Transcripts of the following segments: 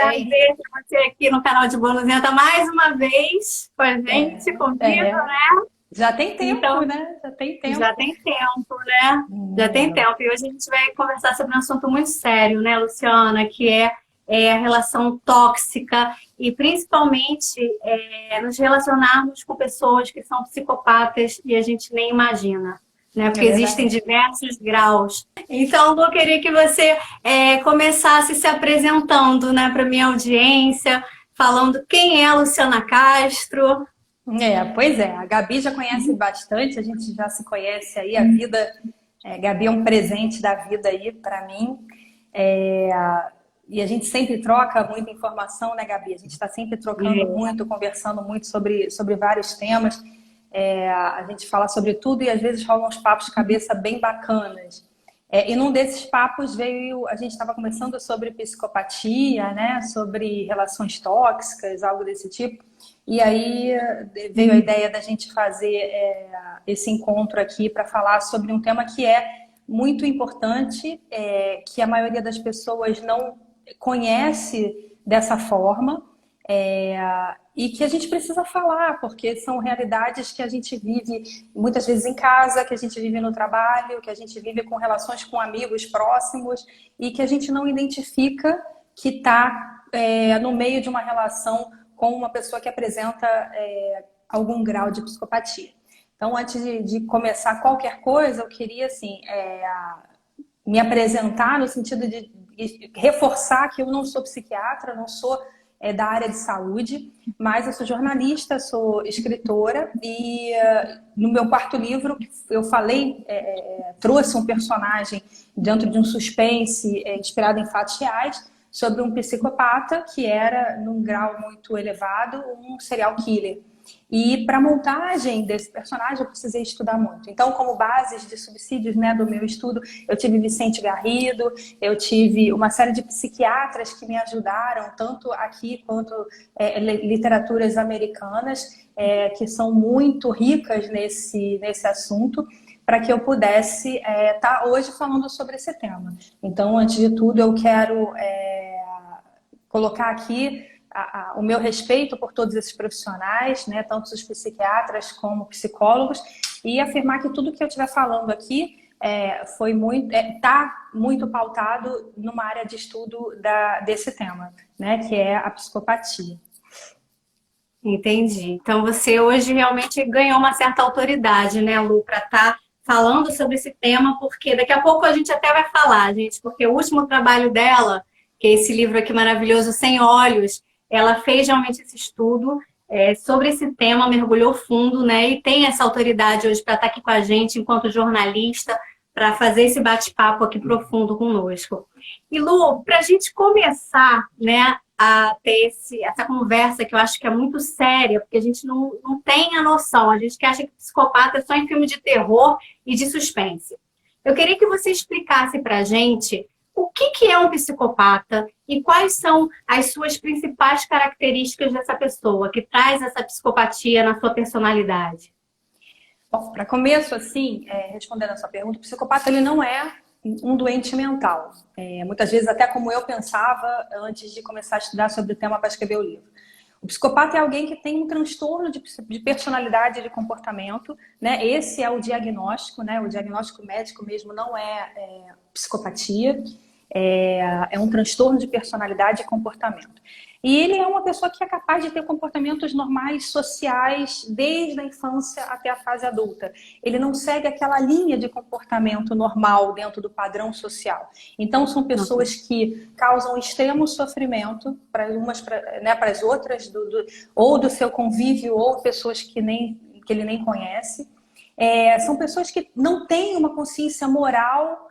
prazer bem? ter você aqui no canal de Boluzenta mais uma vez com a É, gente, comigo, é. né? Já tem tempo, Então, né? Já tem já tempo. tem tempo, né? Já tem É. tempo. E hoje a gente vai conversar sobre um assunto muito sério, né, Luciana? Que é a relação tóxica e principalmente nos relacionarmos com pessoas que são psicopatas e a gente nem imagina, né? É Porque existem verdade. diversos graus. Então, eu queria que você começasse se apresentando, né, para minha audiência, falando quem é a Luciana Castro. Pois é, a Gabi já conhece bastante, a gente já se conhece aí, a vida, Gabi é um presente da vida aí para mim, É, e a gente sempre troca muita informação, né, Gabi? A gente está sempre trocando muito, conversando muito sobre vários temas, a gente fala sobre tudo e às vezes rolam uns papos de cabeça bem bacanas. E num desses papos veio, a gente estava conversando sobre psicopatia, né, sobre relações tóxicas, algo desse tipo. E aí veio a ideia da gente fazer esse encontro aqui para falar sobre um tema que é muito importante, que a maioria das pessoas não conhece dessa forma, é, e que a gente precisa falar, porque são realidades que a gente vive muitas vezes em casa, que a gente vive no trabalho, que a gente vive com relações com amigos próximos e que a gente não identifica que está no meio de uma relação com uma pessoa que apresenta algum grau de psicopatia. Então, antes de começar qualquer coisa, eu queria assim, me apresentar no sentido de reforçar que eu não sou psiquiatra, não sou da área de saúde, mas eu sou jornalista, sou escritora e no meu quarto livro eu falei, trouxe um personagem dentro de um suspense inspirado em fatos reais sobre um psicopata que era, num grau muito elevado, um serial killer. E para a montagem desse personagem eu precisei estudar muito. Então, como bases de subsídios, né, do meu estudo, eu tive Vicente Garrido, eu tive uma série de psiquiatras que me ajudaram, tanto aqui quanto literaturas americanas, que são muito ricas nesse assunto, para que eu pudesse estar hoje falando sobre esse tema. Então, antes de tudo, eu quero colocar aqui o meu respeito por todos esses profissionais, né, tanto os psiquiatras como psicólogos, e afirmar que tudo que eu estiver falando aqui está muito pautado numa área de estudo desse tema, né, que é a psicopatia. Entendi. Então você hoje realmente ganhou uma certa autoridade, né, Lu, para estar falando sobre esse tema, porque daqui a pouco a gente até vai falar, gente, porque o último trabalho dela, que é esse livro aqui maravilhoso, Sem Olhos, ela fez realmente esse estudo sobre esse tema, mergulhou fundo, né, e tem essa autoridade hoje para estar aqui com a gente enquanto jornalista, para fazer esse bate-papo aqui profundo conosco. E Lu, para a gente começar, né, a ter essa conversa que eu acho que é muito séria, porque a gente não tem a noção, a gente que acha que psicopata é só em filme de terror e de suspense. Eu queria que você explicasse para a gente o que é um psicopata e quais são as suas principais características dessa pessoa que traz essa psicopatia na sua personalidade. Bom, para começo, assim, respondendo a sua pergunta, o psicopata ele não é um doente mental. Muitas vezes, até como eu pensava antes de começar a estudar sobre o tema para escrever o livro. O psicopata é alguém que tem um transtorno de personalidade e de comportamento, né? Esse é o diagnóstico, né? O diagnóstico médico mesmo não é psicopatia, é um transtorno de personalidade e comportamento. E ele é uma pessoa que é capaz de ter comportamentos normais, sociais, desde a infância até a fase adulta. Ele não segue aquela linha de comportamento normal dentro do padrão social. Então, são pessoas que causam extremo sofrimento para umas, né, para as outras, ou do seu convívio, ou pessoas que ele nem conhece. São pessoas que não têm uma consciência moral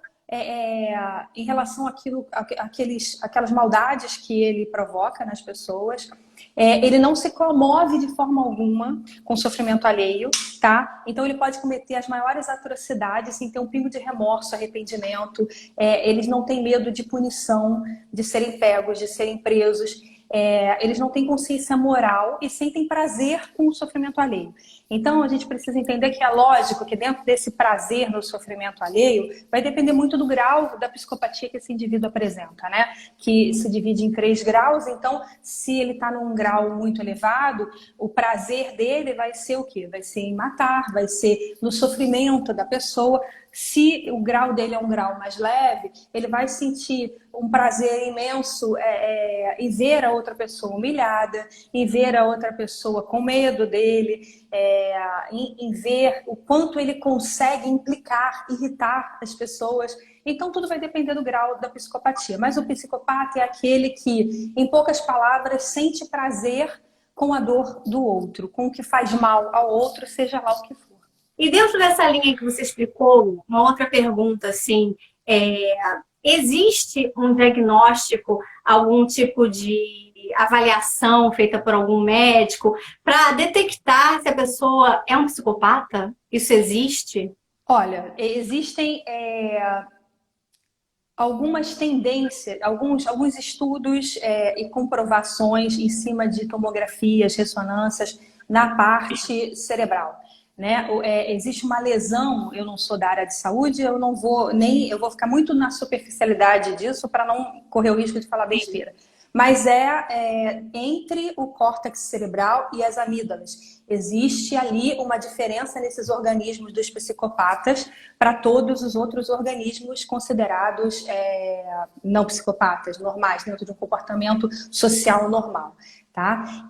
em relação àquelas maldades que ele provoca nas pessoas. Ele não se comove de forma alguma com sofrimento alheio, tá? Então ele pode cometer as maiores atrocidades sem ter um pingo de remorso, arrependimento. Eles não têm medo de punição, de serem pegos, de serem presos. eles não têm consciência moral e sentem prazer com o sofrimento alheio. Então, a gente precisa entender que é lógico que dentro desse prazer no sofrimento alheio vai depender muito do grau da psicopatia que esse indivíduo apresenta, né? Que se divide em 3 graus. Então, se ele está num grau muito elevado, o prazer dele vai ser o quê? Vai ser em matar, vai ser no sofrimento da pessoa. Se o grau dele é um grau mais leve, ele vai sentir um prazer imenso em ver a outra pessoa humilhada, em ver a outra pessoa com medo dele, em ver o quanto ele consegue implicar, irritar as pessoas. Então, tudo vai depender do grau da psicopatia. Mas o psicopata é aquele que, em poucas palavras, sente prazer com a dor do outro, com o que faz mal ao outro, seja lá o que for. E dentro dessa linha que você explicou, uma outra pergunta, assim, existe um diagnóstico, algum tipo de avaliação feita por algum médico para detectar se a pessoa é um psicopata? Isso existe? Olha, existem algumas tendências, alguns estudos e comprovações em cima de tomografias, ressonâncias na parte cerebral. Né? Existe uma lesão, eu não sou da área de saúde, eu vou ficar muito na superficialidade disso para não correr o risco de falar besteira. Mas entre o córtex cerebral e as amígdalas. Existe ali uma diferença nesses organismos dos psicopatas para todos os outros organismos considerados não psicopatas, normais, dentro de um comportamento social normal. Tá?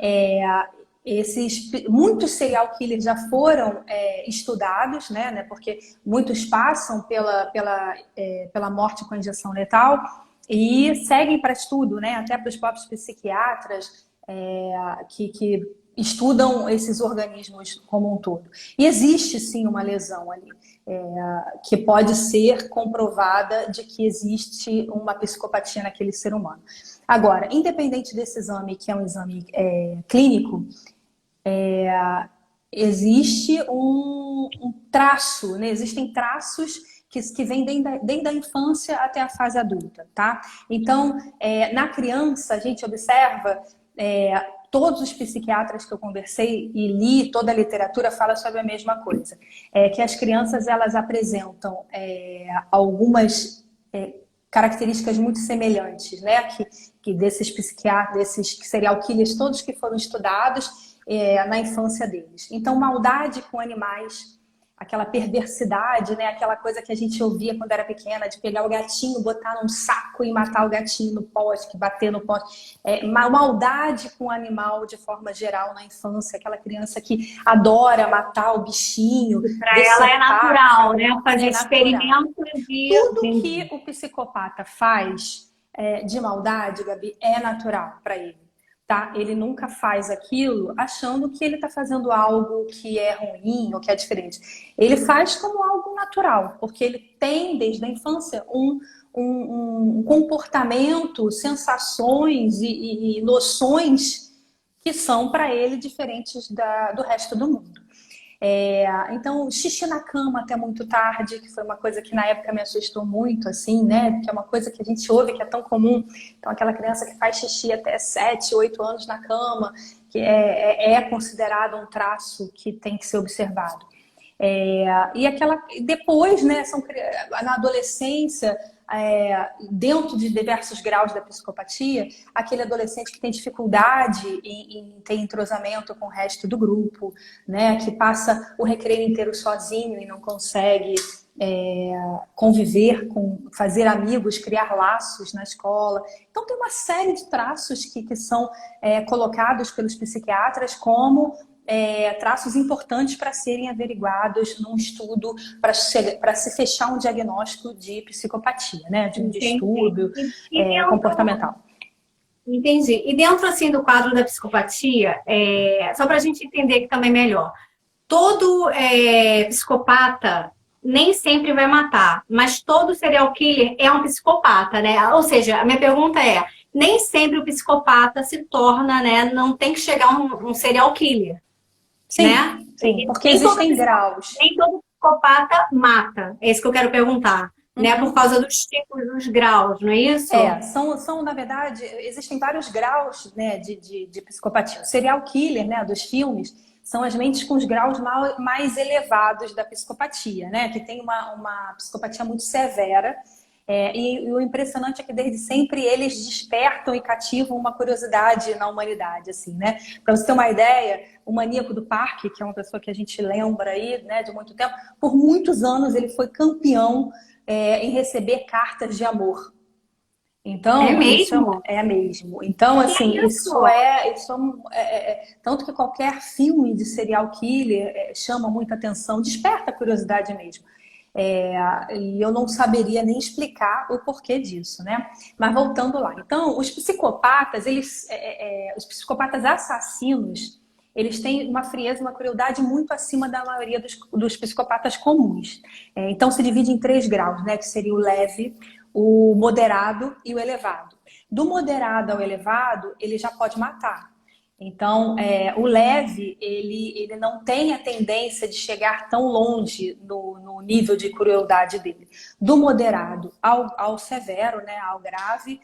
Muitos serial killers já foram estudados, né? Porque muitos passam pela morte com injeção letal e seguem para estudo, né? Até para os próprios psiquiatras que estudam esses organismos como um todo. E existe sim uma lesão ali, que pode ser comprovada de que existe uma psicopatia naquele ser humano. Agora, independente desse exame, que é um exame clínico, existe um traço, né? Existem traços que vêm desde a infância até a fase adulta, tá? Então, na criança, a gente observa, todos os psiquiatras que eu conversei e li, toda a literatura fala sobre a mesma coisa, que as crianças, elas apresentam algumas características muito semelhantes, né? Que desses psiquiatras, desses serial killers, todos que foram estudados, na infância deles. Então, maldade com animais, aquela perversidade, né? Aquela coisa que a gente ouvia quando era pequena, de pegar o gatinho, botar num saco e matar o gatinho no poste, bater no poste. Maldade com o animal de forma geral na infância, aquela criança que adora matar o bichinho. Para ela é natural, né? Fazer experimentos de... Tudo que o psicopata faz de maldade, Gabi, é natural para ele. Tá? Ele nunca faz aquilo achando que ele está fazendo algo que é ruim ou que é diferente. Ele faz como algo natural, porque ele tem, desde a infância, um comportamento, sensações e noções que são para ele diferentes do resto do mundo. Então, xixi na cama até muito tarde, que foi uma coisa que na época me assustou muito, assim, né? Porque é uma coisa que a gente ouve que é tão comum. Então, aquela criança que faz xixi até 7, 8 anos na cama, que é considerado um traço que tem que ser observado. Depois, né, na adolescência, dentro de diversos graus da psicopatia, aquele adolescente que tem dificuldade em ter entrosamento com o resto do grupo, né, que passa o recreio inteiro sozinho e não consegue conviver, fazer amigos, criar laços na escola. Então tem uma série de traços que são colocados pelos psiquiatras como traços importantes para serem averiguados num estudo para se fechar um diagnóstico de psicopatia, né? De um distúrbio comportamental. Entendi. E dentro assim do quadro da psicopatia, só para a gente entender que também melhor, todo psicopata nem sempre vai matar, mas todo serial killer é um psicopata, né? Ou seja, a minha pergunta nem sempre o psicopata se torna, né? Não tem que chegar um serial killer. Sim, né? Sim, porque existem graus. Nem todo psicopata mata. É isso que eu quero perguntar. né? Por causa dos tipos, dos graus, não é isso? Na verdade, existem vários graus, né, de psicopatia. O serial killer, né, dos filmes, são as mentes com os graus mais elevados da psicopatia, né, que tem uma psicopatia muito severa. E o impressionante é que desde sempre eles despertam e cativam uma curiosidade na humanidade, assim, né? Para você ter uma ideia, o maníaco do parque, que é uma pessoa que a gente lembra aí, né, de muito tempo, por muitos anos ele foi campeão em receber cartas de amor. Então, É mesmo? é mesmo. Então, assim, tanto que qualquer filme de serial killer chama muita atenção, desperta a curiosidade mesmo. E eu não saberia nem explicar o porquê disso, né? Mas voltando lá. Então, os psicopatas, os psicopatas assassinos, eles têm uma frieza, uma crueldade muito acima da maioria dos psicopatas comuns. Então, se divide em 3 graus, né? Que seria o leve, o moderado e o elevado. Do moderado ao elevado, ele já pode matar. Então, o leve, ele não tem a tendência de chegar tão longe no nível de crueldade dele. Do moderado ao severo, né, ao grave,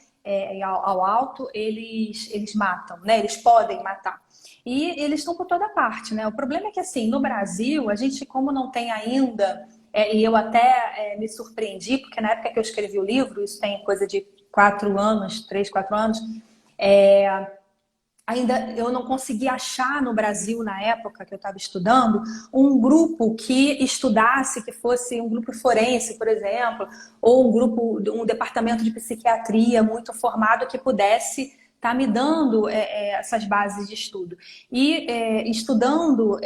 ao alto, eles matam, né? Eles podem matar. E eles estão por toda parte, né? O problema é que, assim, no Brasil, a gente, como não tem ainda, e eu até me surpreendi, porque na época que eu escrevi o livro, isso tem coisa de 4 anos, 3, 4 anos, ainda eu não consegui achar no Brasil, na época que eu estava estudando, um grupo que estudasse, que fosse um grupo forense, por exemplo, ou um departamento de psiquiatria muito formado que pudesse estar me dando essas bases de estudo. E estudando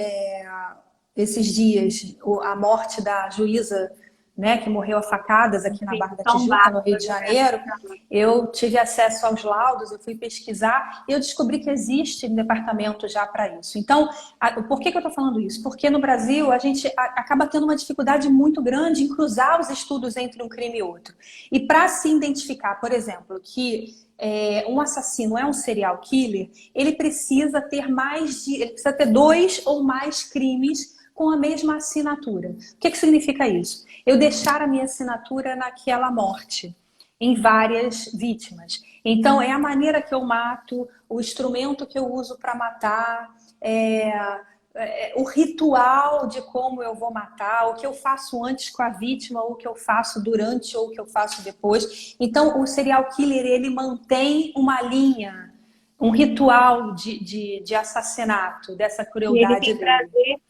esses dias a morte da juíza, né, que morreu a facadas aqui na Barra da Tijuca, no Rio de Janeiro, eu tive acesso aos laudos, eu fui pesquisar e eu descobri que existe um departamento já para isso. Então, por que eu estou falando isso? Porque no Brasil a gente acaba tendo uma dificuldade muito grande em cruzar os estudos entre um crime e outro. E para se identificar, por exemplo, que um assassino é um serial killer, ele precisa ter ele precisa ter 2 ou mais crimes com a mesma assinatura. O que significa isso? Eu deixar a minha assinatura naquela morte, em várias vítimas. Então, é a maneira que eu mato, o instrumento que eu uso para matar, o ritual de como eu vou matar, o que eu faço antes com a vítima, ou o que eu faço durante, ou o que eu faço depois. Então, o serial killer, ele mantém uma linha, um ritual de assassinato, dessa crueldade dele.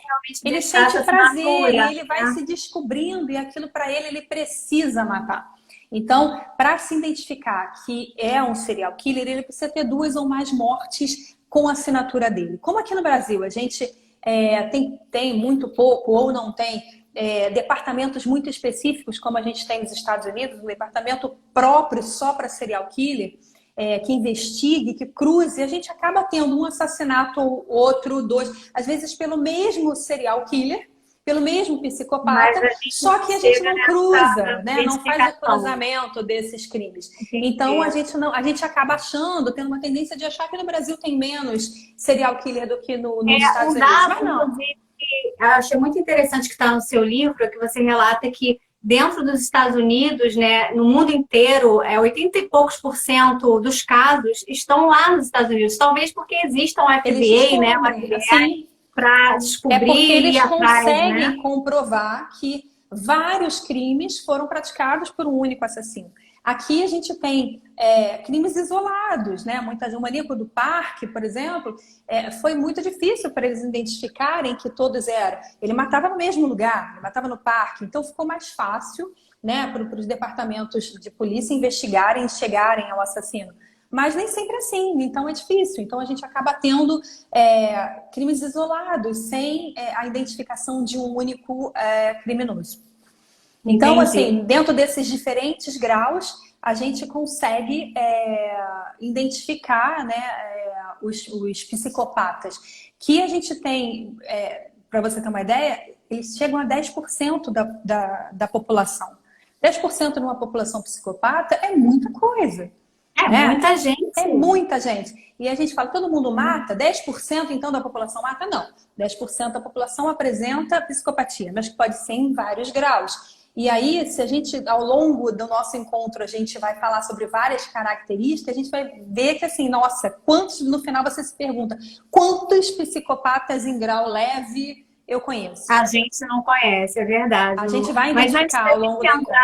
Ele sente prazer e ele vai se descobrindo e aquilo para ele precisa matar. Então, para se identificar que é um serial killer, ele precisa ter 2 ou mais mortes com a assinatura dele. Como aqui no Brasil a gente tem muito pouco ou não tem departamentos muito específicos, como a gente tem nos Estados Unidos, um departamento próprio só para serial killer, que investigue, que cruze, a gente acaba tendo um assassinato ou outro, 2, às vezes pelo mesmo serial killer, pelo mesmo psicopata, só que a gente não cruza, né? Não faz o cruzamento desses crimes. Então a gente acaba achando, tendo uma tendência de achar que no Brasil tem menos serial killer do que nos Estados Unidos. Mas não. Eu achei muito interessante que está no seu livro, que você relata que dentro dos Estados Unidos, né, no mundo inteiro, 80 e poucos % dos casos estão lá nos Estados Unidos. Talvez porque existam o FBI, né, para descobrir. Porque eles conseguem comprovar que vários crimes foram praticados por um único assassino. Aqui a gente tem crimes isolados, né? O maníaco do parque, por exemplo, foi muito difícil para eles identificarem que todos eram. Ele matava no mesmo lugar, ele matava no parque, então ficou mais fácil, né, para os departamentos de polícia investigarem e chegarem ao assassino. Mas nem sempre é assim, então é difícil. Então a gente acaba tendo crimes isolados, sem a identificação de um único criminoso. Então, Entendi. assim, dentro desses diferentes graus, a gente consegue identificar, né, os psicopatas. Que a gente tem, para você ter uma ideia, eles chegam a 10% da população. 10% numa população psicopata é muita coisa. Muita gente. É muita gente. E a gente fala, todo mundo mata? 10% então da população mata? Não. 10% da população apresenta psicopatia, mas pode ser em vários graus. E aí, se a gente, ao longo do nosso encontro, a gente vai falar sobre várias características, a gente vai ver que, assim, nossa, quantos, no final você se pergunta, quantos psicopatas em grau leve eu conheço? A gente não conhece, é verdade, A Lu. gente vai Mas antes identificar da ao gente longo do encontro.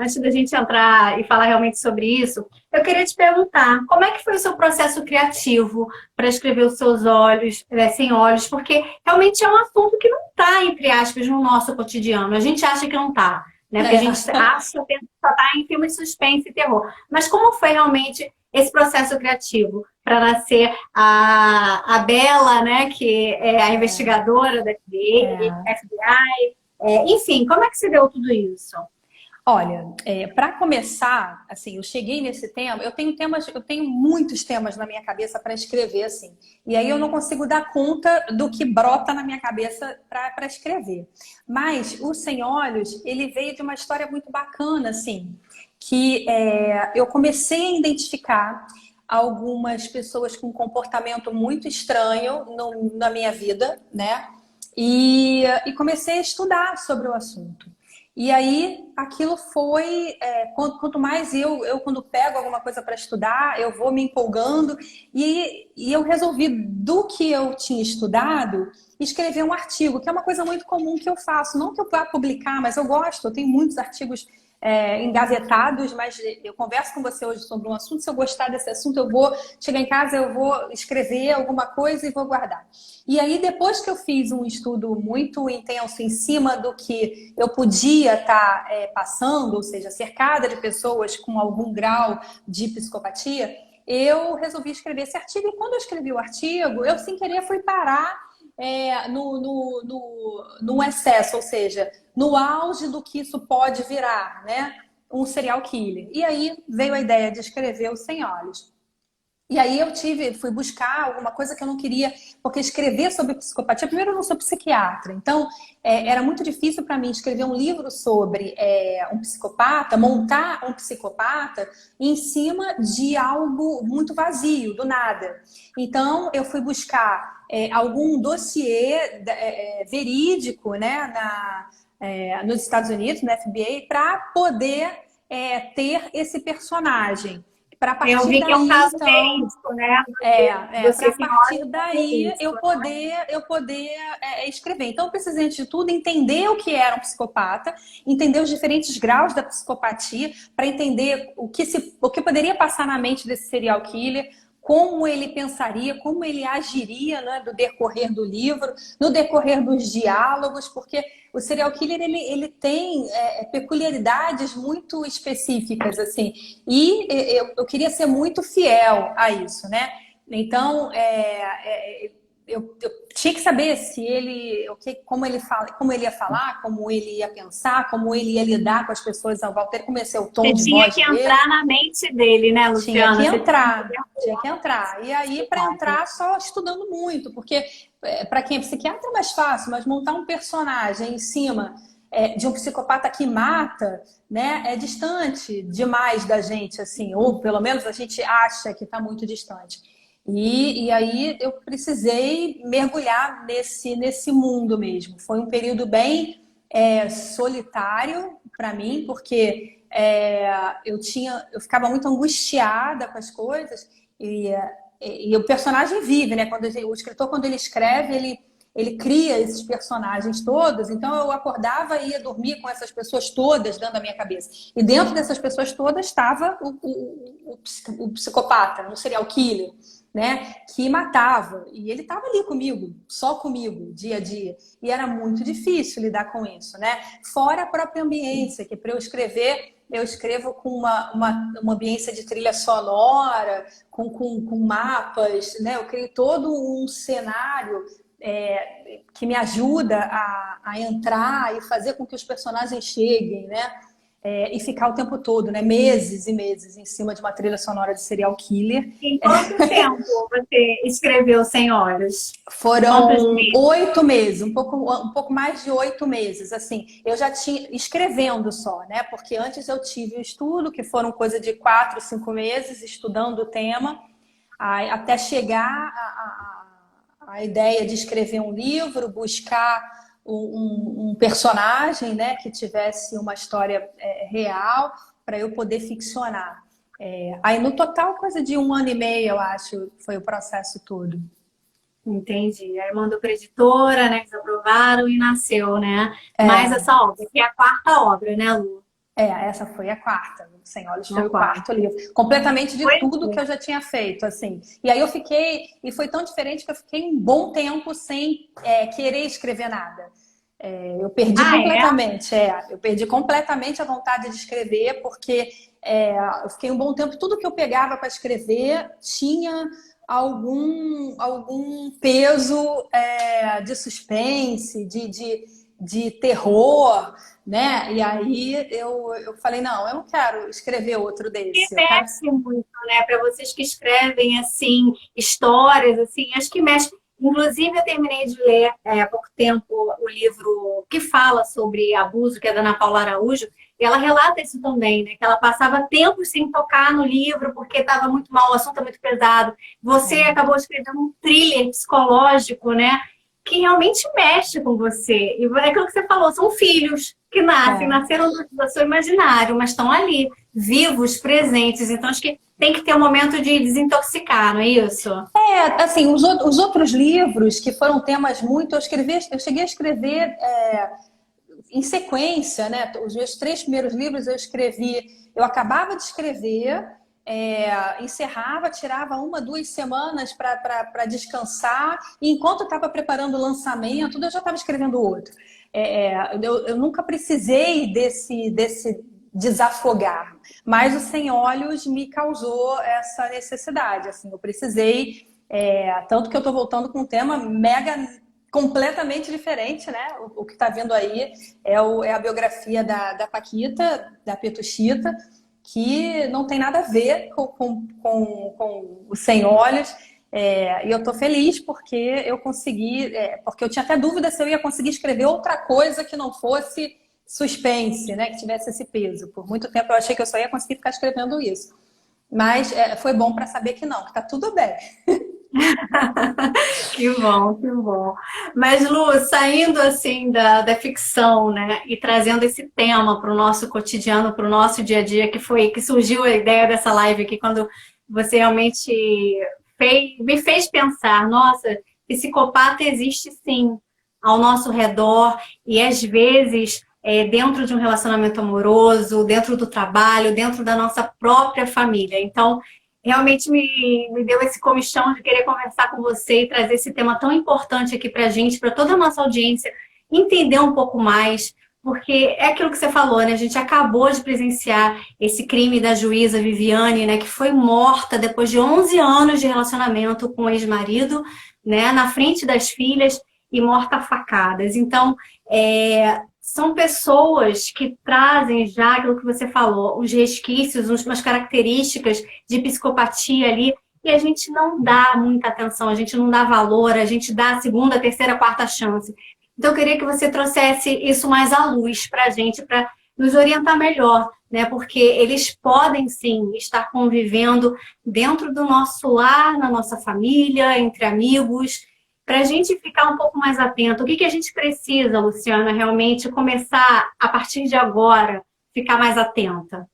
antes da gente entrar e falar realmente sobre isso, eu queria te perguntar, como é que foi o seu processo criativo para escrever Os Seus Olhos, Sem Olhos? Porque realmente é um assunto que não está, entre aspas, no nosso cotidiano. A gente acha que não está, né? Porque a gente É. acha que só está em filmes de suspense e terror. Mas como foi realmente esse processo criativo para nascer a Bela, né, que é a investigadora da É. FBI? Enfim, como é que se deu tudo isso? Olha, para começar, assim, eu cheguei nesse tema, eu tenho muitos temas na minha cabeça para escrever, assim, e aí eu não consigo dar conta do que brota na minha cabeça para escrever. Mas o Sem Olhos, ele veio de uma história muito bacana, assim, que eu comecei a identificar algumas pessoas com um comportamento muito estranho na minha vida, né? E comecei a estudar sobre o assunto. E aí, aquilo foi. Quanto mais eu quando pego alguma coisa para estudar, eu vou me empolgando. E eu resolvi, do que eu tinha estudado, escrever um artigo, que é uma coisa muito comum que eu faço. Não que eu vá publicar, mas eu gosto. Eu tenho muitos artigos engavetados, mas eu converso com você hoje sobre um assunto. Se eu gostar desse assunto, eu vou chegar em casa, eu vou escrever alguma coisa e vou guardar. E aí, depois que eu fiz um estudo muito intenso em cima do que eu podia estar passando, ou seja, cercada de pessoas com algum grau de psicopatia, eu resolvi escrever esse artigo. E quando eu escrevi o artigo, eu, sem querer, fui parar no excesso, ou seja, no auge do que isso pode virar, né? Um serial killer. E aí veio a ideia de escrever o Sem Olhos. E aí fui buscar alguma coisa que eu não queria, porque escrever sobre psicopatia, primeiro eu não sou psiquiatra, então era muito difícil para mim escrever um livro sobre um psicopata, montar um psicopata em cima de algo muito vazio, do nada. Então eu fui buscar algum dossiê verídico, né, nos Estados Unidos, no FBI, para poder ter esse personagem. Para Eu partir vi que é um daí, caso então, verídico, né? para Você a senhora partir é daí verídico. eu poder escrever. Então, eu precisei, antes de tudo, entender o que era um psicopata, entender os diferentes graus da psicopatia, para entender o que poderia passar na mente desse serial killer, como ele pensaria, como ele agiria, né, no decorrer do livro, no decorrer dos diálogos, porque o serial killer ele tem peculiaridades muito específicas, assim, e eu queria ser muito fiel a isso, né? Então, eu tinha que saber se ele, como ele fala, como ele ia falar, como ele ia pensar, como ele ia lidar com as pessoas ao volta. Comecei o tom Você de tinha voz que dele. entrar na mente dele, né, Tinha que Luciana? Você tinha que entrar, ver tinha que entrar. E aí, para entrar, só estudando muito, porque para quem é psiquiatra é mais fácil, mas montar um personagem em cima de um psicopata que mata, né, é distante demais da gente, assim, ou pelo menos a gente acha que está muito distante. E aí eu precisei mergulhar nesse mundo mesmo. Foi um período bem solitário para mim, porque eu ficava muito angustiada com as coisas e o personagem vive, né? O escritor, quando ele escreve, ele cria esses personagens todos. Então eu acordava e ia dormir com essas pessoas todas dentro da minha cabeça. E dentro dessas pessoas todas estava o psicopata, o serial killer, né? Que matava. E ele estava ali comigo, só comigo, dia a dia. E era muito difícil lidar com isso, né? Fora a própria ambiência, que para eu escrever, eu escrevo com uma ambiência de trilha sonora, com mapas, né? Eu crio todo um cenário que me ajuda a entrar e fazer com que os personagens cheguem, né? E ficar o tempo todo, né? Meses e meses em cima de uma trilha sonora de serial killer. em quanto tempo você escreveu Sem Olhos? Quantos Foram meses? 8 meses, um pouco mais de 8 meses, assim. Eu já tinha escrevendo só, né? Porque antes eu tive o estudo, que foram coisa de 4, 5 meses estudando o tema, até chegar a ideia de escrever um livro, buscar um personagem, né, que tivesse uma história real para eu poder ficcionar. Aí no total, coisa de 1 ano e meio, eu acho, foi o processo todo. Entendi. Aí mandou para editora, né? Eles aprovaram e nasceu, né? Mais É, essa obra, que é a quarta obra, né, Lu? essa foi a quarta. Sem Olhos A foi o quarta. quarto livro. Completamente de Pois tudo que é. eu já tinha feito, assim. E aí eu fiquei, e foi tão diferente que eu fiquei um bom tempo sem querer escrever nada. Eu perdi Ah, é? completamente, eu perdi completamente a vontade de escrever, porque eu fiquei um bom tempo, tudo que eu pegava para escrever tinha algum peso de suspense, de terror, né? E aí eu falei, não, eu não quero escrever outro Que desse, eu quero. mexe muito, né? Para vocês que escrevem, assim, histórias, assim, acho que mexe. Inclusive, eu terminei de ler há pouco tempo o livro que fala sobre abuso, que é da Ana Paula Araújo, e ela relata isso também, né? Que ela passava tempos sem tocar no livro porque estava muito mal, o assunto é muito pesado. Você acabou escrevendo um thriller psicológico, né? Que realmente mexe com você. E é aquilo que você falou, são filhos que nascem, É. nasceram do seu imaginário, mas estão ali, vivos, presentes. Então, acho que tem que ter um momento de desintoxicar, não é isso? Assim, os outros livros que foram temas muito. Eu cheguei a escrever em sequência, né? Os meus 3 primeiros livros eu escrevi, eu acabava de escrever, encerrava, tirava 1, 2 semanas para descansar, e enquanto eu estava preparando o lançamento, eu já estava escrevendo outro. Eu nunca precisei desse desafogar, mas o Sem Olhos me causou essa necessidade. Assim, eu precisei, tanto que eu estou voltando com um tema mega completamente diferente, né? O que está vindo aí é a biografia da Paquita, da Petuchita, que não tem nada a ver com o Sem Olhos. E eu estou feliz porque eu consegui, porque eu tinha até dúvida se eu ia conseguir escrever outra coisa que não fosse suspense, né? Que tivesse esse peso. Por muito tempo eu achei que eu só ia conseguir ficar escrevendo isso. Mas foi bom para saber que não, que tá tudo bem. Que bom, que bom. Mas, Lu, saindo assim da ficção, né, e trazendo esse tema para o nosso cotidiano, para o nosso dia a dia, que surgiu a ideia dessa live aqui, quando você realmente me fez pensar, nossa, psicopata existe sim ao nosso redor, e às vezes dentro de um relacionamento amoroso, dentro do trabalho, dentro da nossa própria família. Então, realmente me deu esse comichão de querer conversar com você e trazer esse tema tão importante aqui para a gente, para toda a nossa audiência, entender um pouco mais, porque é aquilo que você falou, né? A gente acabou de presenciar esse crime da juíza Viviane, né? Que foi morta depois de 11 anos de relacionamento com o ex-marido, né? Na frente das filhas e morta a facadas. Então, são pessoas que trazem já aquilo que você falou, os resquícios, umas características de psicopatia ali, e a gente não dá muita atenção, a gente não dá valor, a gente dá a segunda, terceira, quarta chance. Então, eu queria que você trouxesse isso mais à luz para a gente, para nos orientar melhor, né? Porque eles podem sim estar convivendo dentro do nosso lar, na nossa família, entre amigos, para a gente ficar um pouco mais atento. O que a gente precisa, Luciana, realmente começar a partir de agora, ficar mais atenta?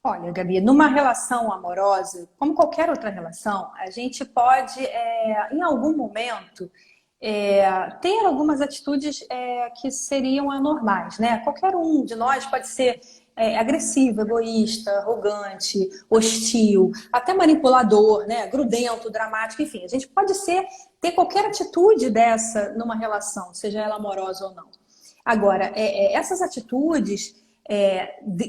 Olha, Gabi, numa relação amorosa, como qualquer outra relação, a gente pode, em algum momento, ter algumas atitudes que seriam anormais, né? Qualquer um de nós pode ser agressivo, egoísta, arrogante, hostil, até manipulador, né? Grudento, dramático, enfim. A gente pode ter qualquer atitude dessa numa relação, seja ela amorosa ou não. Agora, essas atitudes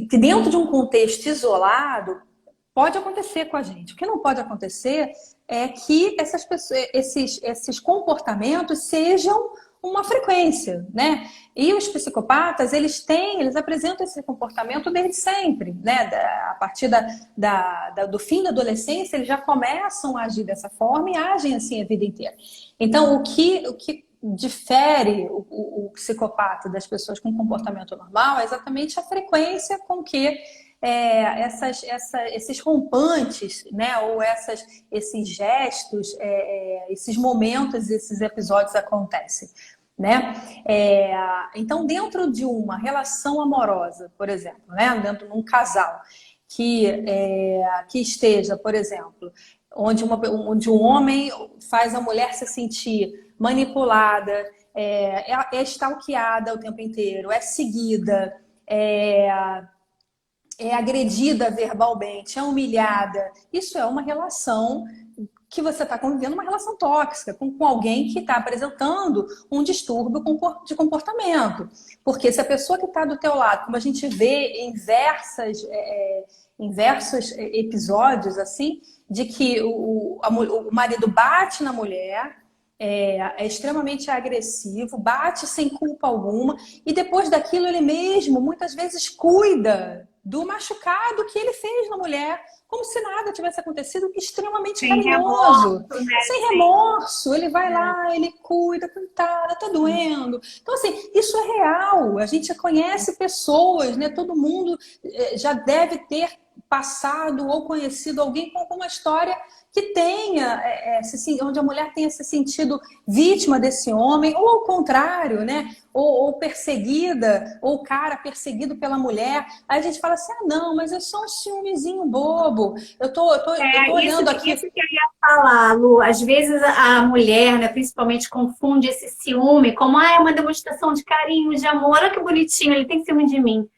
que dentro de um contexto isolado pode acontecer com a gente. O que não pode acontecer é que essas pessoas, esses comportamentos sejam uma frequência, né? E os psicopatas, eles apresentam esse comportamento desde sempre, né? A partir do fim da adolescência, eles já começam a agir dessa forma e agem assim a vida inteira. Então, o que difere o psicopata das pessoas com comportamento normal é exatamente a frequência com que esses rompantes, né, ou esses gestos, esses momentos, esses episódios acontecem. né? Então, dentro de uma relação amorosa, por exemplo, né? Dentro de um casal que esteja, por exemplo, onde um homem faz a mulher se sentir manipulada, é stalkeada o tempo inteiro, é seguida, é agredida verbalmente, é humilhada. Isso é uma relação que você está convivendo, uma relação tóxica com alguém que está apresentando um distúrbio de comportamento. Porque se a pessoa que está do teu lado, como a gente vê em versos episódios de que o marido bate na mulher, é extremamente agressivo, bate sem culpa alguma, e depois daquilo ele mesmo muitas vezes cuida do machucado que ele fez na mulher, como se nada tivesse acontecido, extremamente Sem carinhoso, remorso, né? sem remorso. Ele vai lá, ele cuida, coitada, tá doendo. Então, assim, isso é real. A gente conhece pessoas, né? Todo mundo já deve ter passado ou conhecido alguém com alguma história que tenha, onde a mulher tenha se sentido vítima desse homem, ou ao contrário, né? Ou perseguida, ou o cara perseguido pela mulher. Aí a gente fala assim, ah, não, mas é só um ciúmezinho bobo. Eu tô olhando aqui. Isso que eu ia falar, Lu. Às vezes a mulher, né, principalmente, confunde esse ciúme como, é uma demonstração de carinho, de amor. Olha que bonitinho, ele tem ciúme de mim.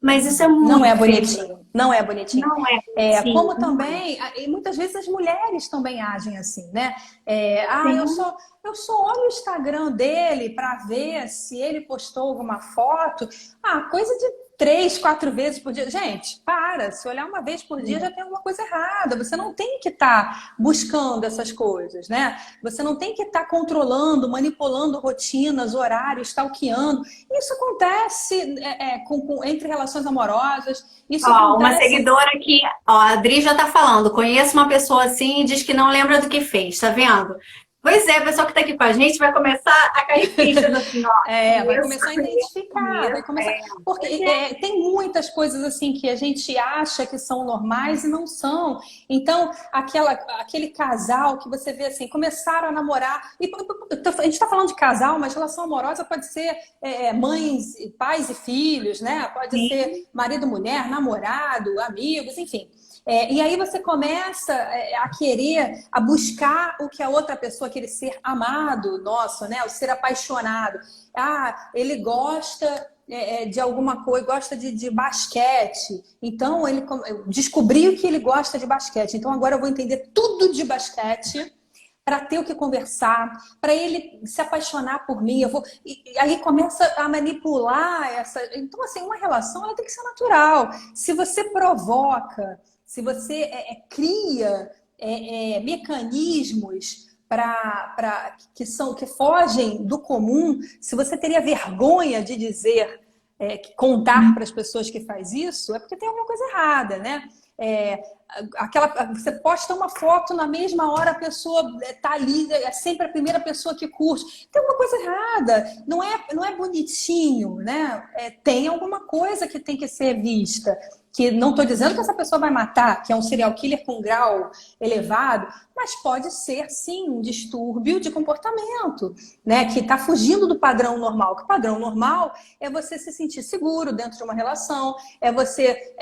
Mas isso é Não é muito feio. bonitinho, não é bonitinho. Não é bonitinho. Como também, e muitas vezes as mulheres também agem assim, né? Sim. Eu só olho o Instagram dele para ver se ele postou alguma foto. Coisa de 3, 4 vezes por dia. Gente, para. Se olhar uma vez por dia já tem alguma coisa errada. Você não tem que estar buscando essas coisas, né? Você não tem que estar controlando, manipulando rotinas, horários, stalkeando. Isso acontece entre relações amorosas. Isso Ó, uma acontece. seguidora aqui, ó, a Adri já tá falando, conheço uma pessoa assim e diz que não lembra do que fez, tá vendo? Pois é, a pessoa que tá aqui com a gente vai começar a cair fichas assim, ó. Vai Conheço, começar a identificar, vai começar. Porque tem muitas coisas assim que a gente acha que são normais e não são. Então, aquele casal que você vê assim, começaram a namorar. E a gente está falando de casal, mas relação amorosa pode ser mães, pais e filhos, né? Pode ser marido, mulher, namorado, amigos, enfim. E aí você começa a querer, a buscar o que a outra pessoa, aquele ser amado nosso, né? O ser apaixonado. Ele gosta de alguma coisa, gosta de basquete. Então, ele descobriu que ele gosta de basquete. Então, agora eu vou entender tudo de basquete para ter o que conversar, para ele se apaixonar por mim. E aí começa a manipular essa. Então, assim, uma relação ela tem que ser natural. Se você provoca, se você cria mecanismos que fogem do comum, se você teria vergonha de dizer, contar para as pessoas que faz isso, é porque tem alguma coisa errada, né? Você posta uma foto na mesma hora, a pessoa tá ali, é sempre a primeira pessoa que curte. Tem alguma coisa errada, não é bonitinho, né? Tem alguma coisa que tem que ser vista. Que não estou dizendo que essa pessoa vai matar, que é um serial killer com grau elevado, mas pode ser, sim, um distúrbio de comportamento, né? Que está fugindo do padrão normal. Que o padrão normal é você se sentir seguro dentro de uma relação, é você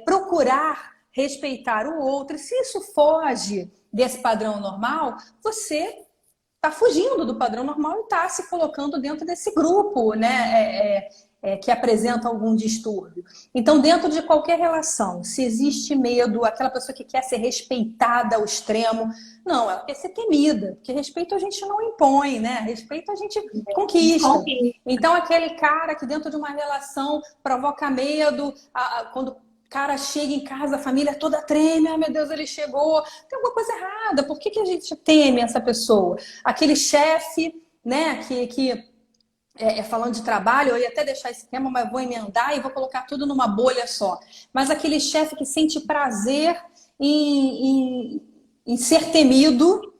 procurar respeitar o outro. E se isso foge desse padrão normal, você está fugindo do padrão normal e está se colocando dentro desse grupo, né? Que apresenta algum distúrbio. Então, dentro de qualquer relação, se existe medo, aquela pessoa que quer ser respeitada ao extremo, não, ela quer ser temida, porque respeito a gente não impõe, né? Respeito a gente conquista. Então, aquele cara que dentro de uma relação provoca medo, quando o cara chega em casa, a família toda treme, meu Deus, ele chegou. Tem alguma coisa errada, por que a gente teme essa pessoa? Aquele chefe, né, falando de trabalho, eu ia até deixar esse tema, mas vou emendar e vou colocar tudo numa bolha só. Mas aquele chefe que sente prazer em ser temido,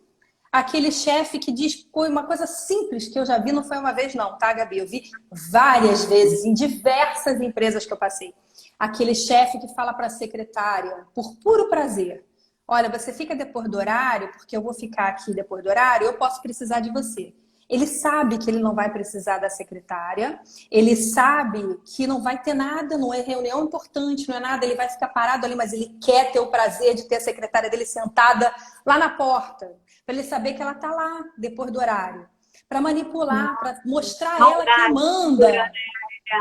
aquele chefe que diz, pô, uma coisa simples que eu já vi, não foi uma vez não, tá, Gabi? Eu vi várias vezes, em diversas empresas que eu passei. Aquele chefe que fala para a secretária, por puro prazer, olha, você fica depois do horário, porque eu vou ficar aqui depois do horário, eu posso precisar de você. Ele sabe que ele não vai precisar da secretária, ele sabe que não vai ter nada, não é reunião importante, não é nada, ele vai ficar parado ali, mas ele quer ter o prazer de ter a secretária dele sentada lá na porta, para ele saber que ela está lá depois do horário, para manipular, para mostrar a ela que manda,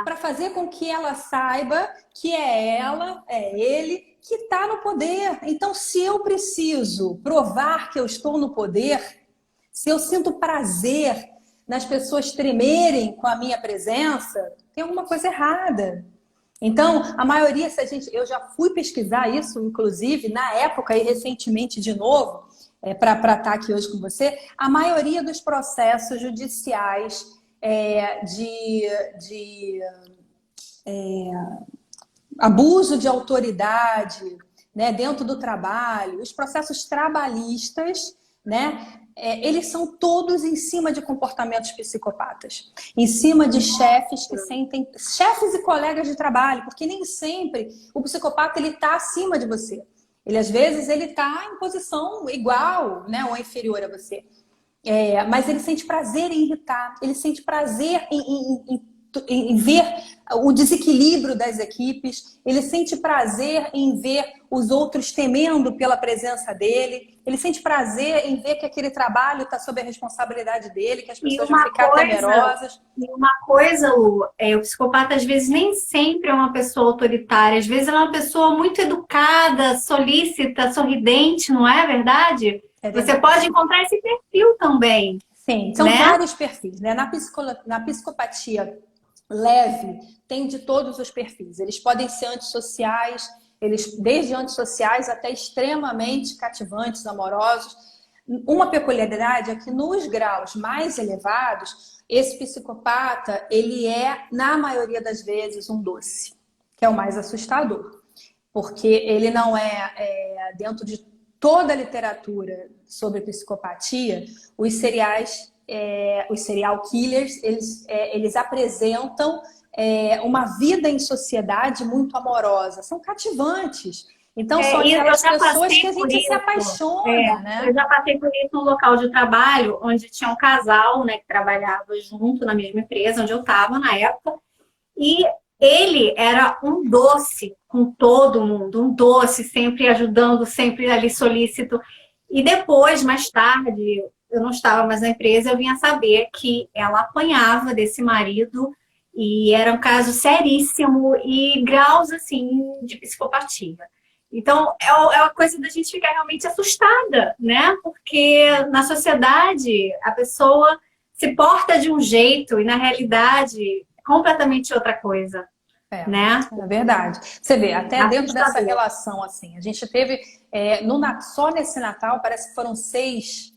para fazer com que ela saiba que é ela, é ele, que está no poder. Então, se eu preciso provar que eu estou no poder, se eu sinto prazer nas pessoas tremerem com a minha presença, tem alguma coisa errada. Então, a maioria, eu já fui pesquisar isso, inclusive, na época e recentemente de novo, para estar aqui hoje com você, a maioria dos processos judiciais de abuso de autoridade, né, dentro do trabalho, os processos trabalhistas, né, eles são todos em cima de comportamentos psicopatas, em cima de chefes que sentem, chefes e colegas de trabalho, porque nem sempre o psicopata ele está acima de você. Ele às vezes ele está em posição igual, né, ou inferior a você. Mas ele sente prazer em irritar, ele sente prazer em ver o desequilíbrio das equipes, ele sente prazer em ver os outros temendo pela presença dele, ele sente prazer em ver que aquele trabalho está sob a responsabilidade dele, que as pessoas vão ficar temerosas. E uma coisa, Lu, o psicopata às vezes nem sempre é uma pessoa autoritária, às vezes ela é uma pessoa muito educada, solícita, sorridente, não é verdade? Você pode encontrar esse perfil também. Sim, são vários perfis, né? Na psicopatia leve, tem de todos os perfis. Eles podem ser antissociais, desde antissociais até extremamente cativantes, amorosos. Uma peculiaridade é que nos graus mais elevados, esse psicopata, ele é, na maioria das vezes, um doce, que é o mais assustador. Porque ele não dentro de toda a literatura sobre psicopatia, os serial killers, eles apresentam uma vida em sociedade muito amorosa, são cativantes. Então, são aquelas pessoas que a gente se apaixona, né? Eu já passei por isso no local de trabalho, onde tinha um casal, né, que trabalhava junto na mesma empresa, onde eu estava na época, e ele era um doce com todo mundo, um doce, sempre ajudando, sempre ali solícito. E depois, mais tarde, eu não estava mais na empresa, eu vinha saber que ela apanhava desse marido e era um caso seríssimo e graus, assim, de psicopatia. Então, é uma coisa da gente ficar realmente assustada, né? Porque na sociedade a pessoa se porta de um jeito e na realidade é completamente outra coisa, né? É verdade. Você vê, até dentro dessa relação, assim, a gente teve, só nesse Natal, parece que foram 6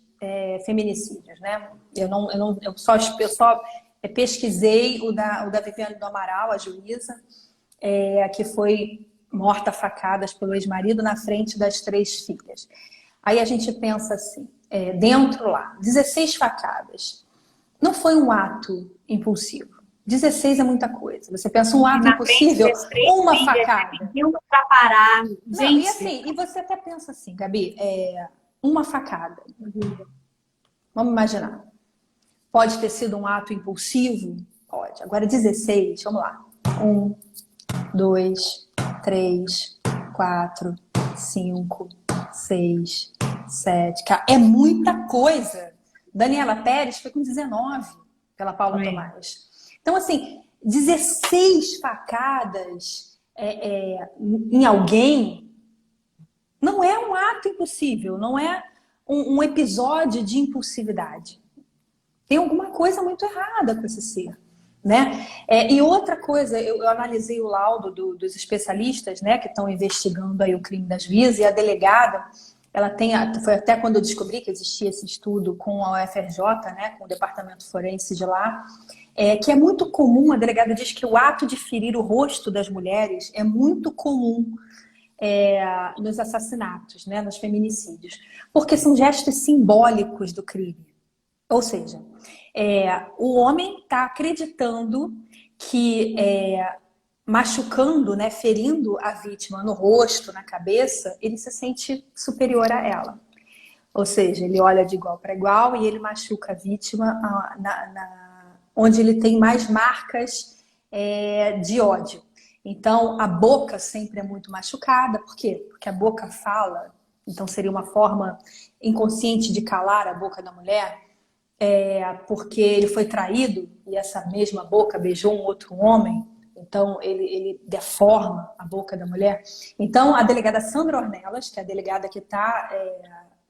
feminicídios, né? Eu só pesquisei o da Viviane do Amaral, a juíza, que foi morta a facadas pelo ex-marido na frente das 3 filhas. Aí a gente pensa assim, dentro lá, 16 facadas. Não foi um ato impulsivo. 16 é muita coisa. Você pensa um ato impossível, uma facada. Para parar. Gente. Não, e assim, e você até pensa assim, Gabi, uma facada. Vamos imaginar. Pode ter sido um ato impulsivo? Pode. Agora 16, vamos lá. 1, 2, 3, 4, 5, 6, 7. É muita coisa. Daniela Pérez foi com 19 pela Paula Tomás. Então, assim, 16 facadas em alguém não é um ato impossível, não é um episódio de impulsividade. Tem alguma coisa muito errada com esse ser, né? E outra coisa, eu analisei o laudo dos especialistas, né, que estão investigando aí o crime das Vias, e a delegada, foi até quando eu descobri que existia esse estudo com a UFRJ, né, com o departamento forense de lá, que é muito comum, a delegada diz que o ato de ferir o rosto das mulheres é muito comum nos assassinatos, né, nos feminicídios, porque são gestos simbólicos do crime. Ou seja, o homem está acreditando que machucando, né, ferindo a vítima no rosto, na cabeça, ele se sente superior a ela. Ou seja, ele olha de igual para igual e ele machuca a vítima onde ele tem mais marcas de ódio. Então, a boca sempre é muito machucada. Por quê? Porque a boca fala. Então, seria uma forma inconsciente de calar a boca da mulher, porque ele foi traído e essa mesma boca beijou um outro homem. Então, ele deforma a boca da mulher. Então, a delegada Sandra Ornelas, que é a delegada que está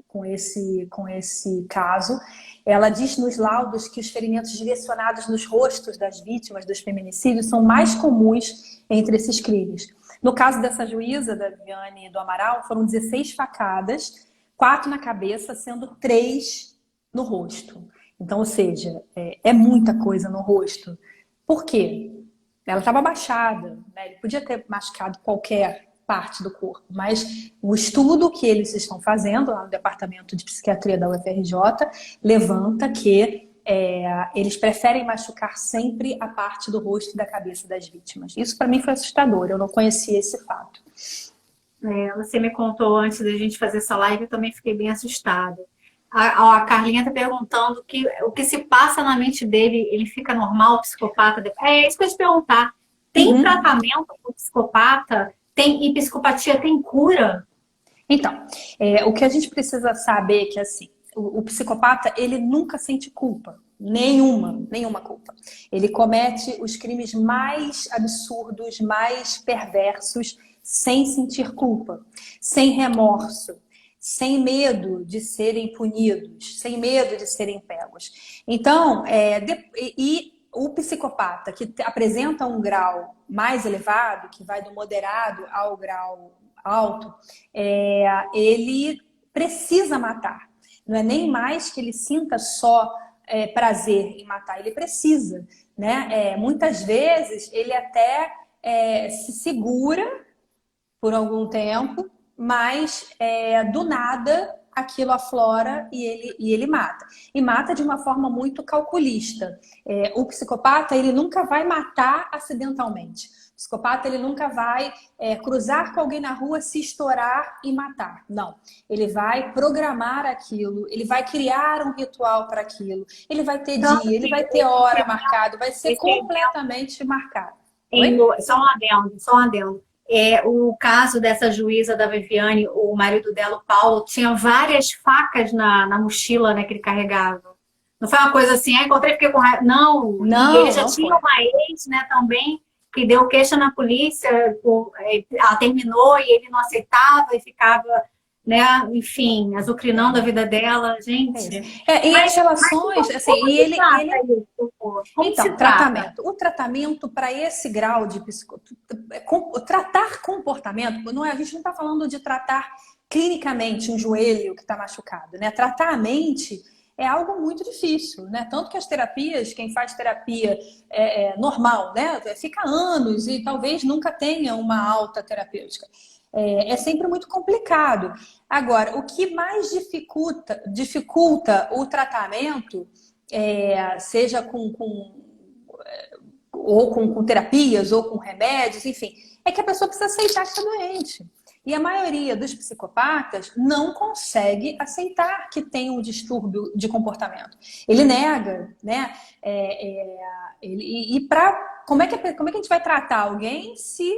com esse caso, ela diz nos laudos que os ferimentos direcionados nos rostos das vítimas dos feminicídios são mais comuns entre esses crimes. No caso dessa juíza, da Viviane do Amaral, foram 16 facadas, 4 na cabeça, sendo 3 no rosto. Então, ou seja, é muita coisa no rosto. Por quê? Ela estava abaixada, né? Ele podia ter machucado qualquer parte do corpo, mas o estudo que eles estão fazendo lá no Departamento de Psiquiatria da UFRJ levanta que eles preferem machucar sempre a parte do rosto e da cabeça das vítimas. Isso para mim foi assustador, eu não conhecia esse fato. Você me contou antes da gente fazer essa live, eu também fiquei bem assustada. A Carlinha está perguntando o que se passa na mente dele, ele fica normal, psicopata? É isso que eu ia te perguntar. Tem tratamento para o psicopata? E psicopatia tem cura? Então, o que a gente precisa saber é que, assim, o psicopata, ele nunca sente culpa. Nenhuma culpa. Ele comete os crimes mais absurdos, mais perversos, sem sentir culpa, sem remorso, sem medo de serem punidos, sem medo de serem pegos. Então, o psicopata que apresenta um grau mais elevado, que vai do moderado ao grau alto, ele precisa matar. Não é nem mais que ele sinta só prazer em matar, ele precisa, né? Muitas vezes ele até se segura por algum tempo, mas do nada aquilo aflora e ele mata. E mata de uma forma muito calculista. O psicopata, ele nunca vai matar acidentalmente. O psicopata, ele nunca vai cruzar com alguém na rua, se estourar e matar. Não. Ele vai programar aquilo, ele vai criar um ritual para aquilo, ele vai ter dia, ele vai ter hora marcado, vai ser completamente marcado. Só um adendo. O caso dessa juíza da Viviane, o marido dela, o Paulo, tinha várias facas na mochila, né, que ele carregava. Não foi uma coisa assim, encontrei e fiquei com raiva. Não, e ele já tinha uma ex, né, também, que deu queixa na polícia, ela terminou e ele não aceitava e ficava, né, enfim, azucrinando a vida dela, gente. E as relações, assim, e ele... Então, o tratamento para esse grau de tratar comportamento, a gente não está falando de tratar clinicamente um joelho que está machucado, né? Tratar a mente é algo muito difícil, né? Tanto que as terapias, quem faz terapia normal, né? Fica anos e talvez nunca tenha uma alta terapêutica. É sempre muito complicado. Agora, o que mais dificulta o tratamento, seja com terapias ou com remédios, enfim, é que a pessoa precisa aceitar que está doente. E a maioria dos psicopatas não consegue aceitar que tem um distúrbio de comportamento. Ele nega, né? Como é que a gente vai tratar alguém se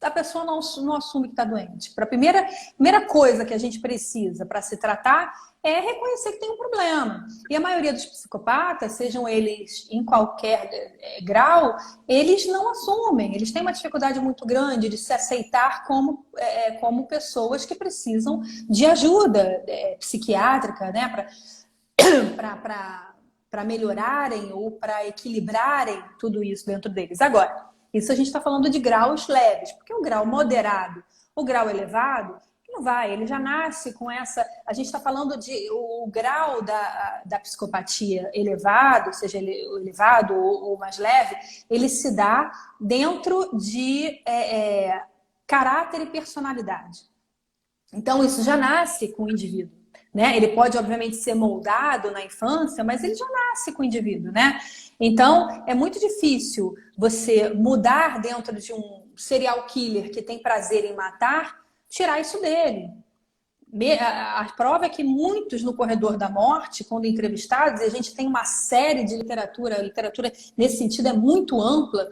a pessoa não assume que está doente? A primeira coisa que a gente precisa para se tratar é reconhecer que tem um problema. E a maioria dos psicopatas, sejam eles em qualquer grau, eles não assumem. Eles têm uma dificuldade muito grande de se aceitar como pessoas que precisam de ajuda psiquiátrica, né? Para melhorarem ou para equilibrarem tudo isso dentro deles. Agora, isso a gente está falando de graus leves, porque o grau moderado, o grau elevado, não vai, ele já nasce com essa... A gente está falando de o grau da psicopatia elevado, seja ele elevado ou mais leve, ele se dá dentro de caráter e personalidade. Então, isso já nasce com o indivíduo, né? Ele pode, obviamente, ser moldado na infância, mas ele já nasce com o indivíduo, né? Então, é muito difícil você mudar dentro de um serial killer que tem prazer em matar, tirar isso dele. A prova é que muitos no corredor da morte, quando entrevistados, e a gente tem uma série de literatura, a literatura nesse sentido é muito ampla,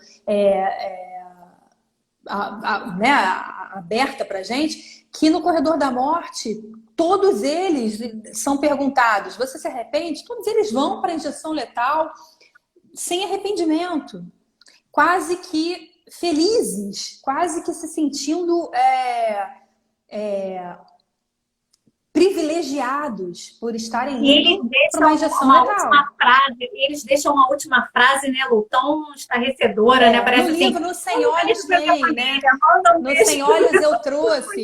né, aberta para a gente, que no corredor da morte, todos eles são perguntados: você se arrepende? Todos eles vão para a injeção letal sem arrependimento, quase que felizes, quase que se sentindo privilegiados por estarem indo para uma injeção letal. Eles deixam uma última frase, né, Lu, tão estarrecedora, né? Parece no livro, assim, no Sem Olhos tem, né? No Sem Olhos eu trouxe.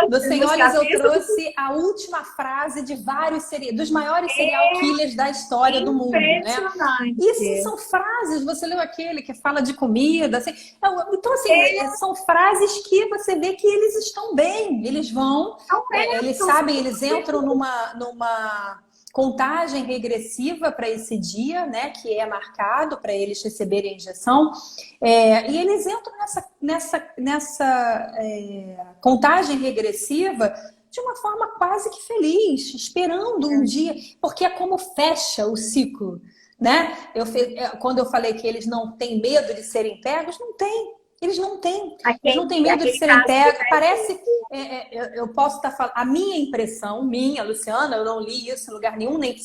No Sem Olhos eu trouxe a última frase de vários dos maiores serial killers da história do mundo, né? E assim, são frases, você leu aquele que fala de comida, assim. Então, assim, são frases que você vê que eles estão bem, eles vão. Eles sabem, eles entram numa contagem regressiva para esse dia, né, que é marcado para eles receberem a injeção, e eles entram nessa contagem regressiva de uma forma quase que feliz, esperando um dia, porque é como fecha o ciclo, né? Quando eu falei que eles não têm medo de serem pegos, não tem. Eles não têm. Eles não têm medo de serem pegos. Parece... eu posso estar falando... A minha impressão, Luciana, eu não li isso em lugar nenhum, nem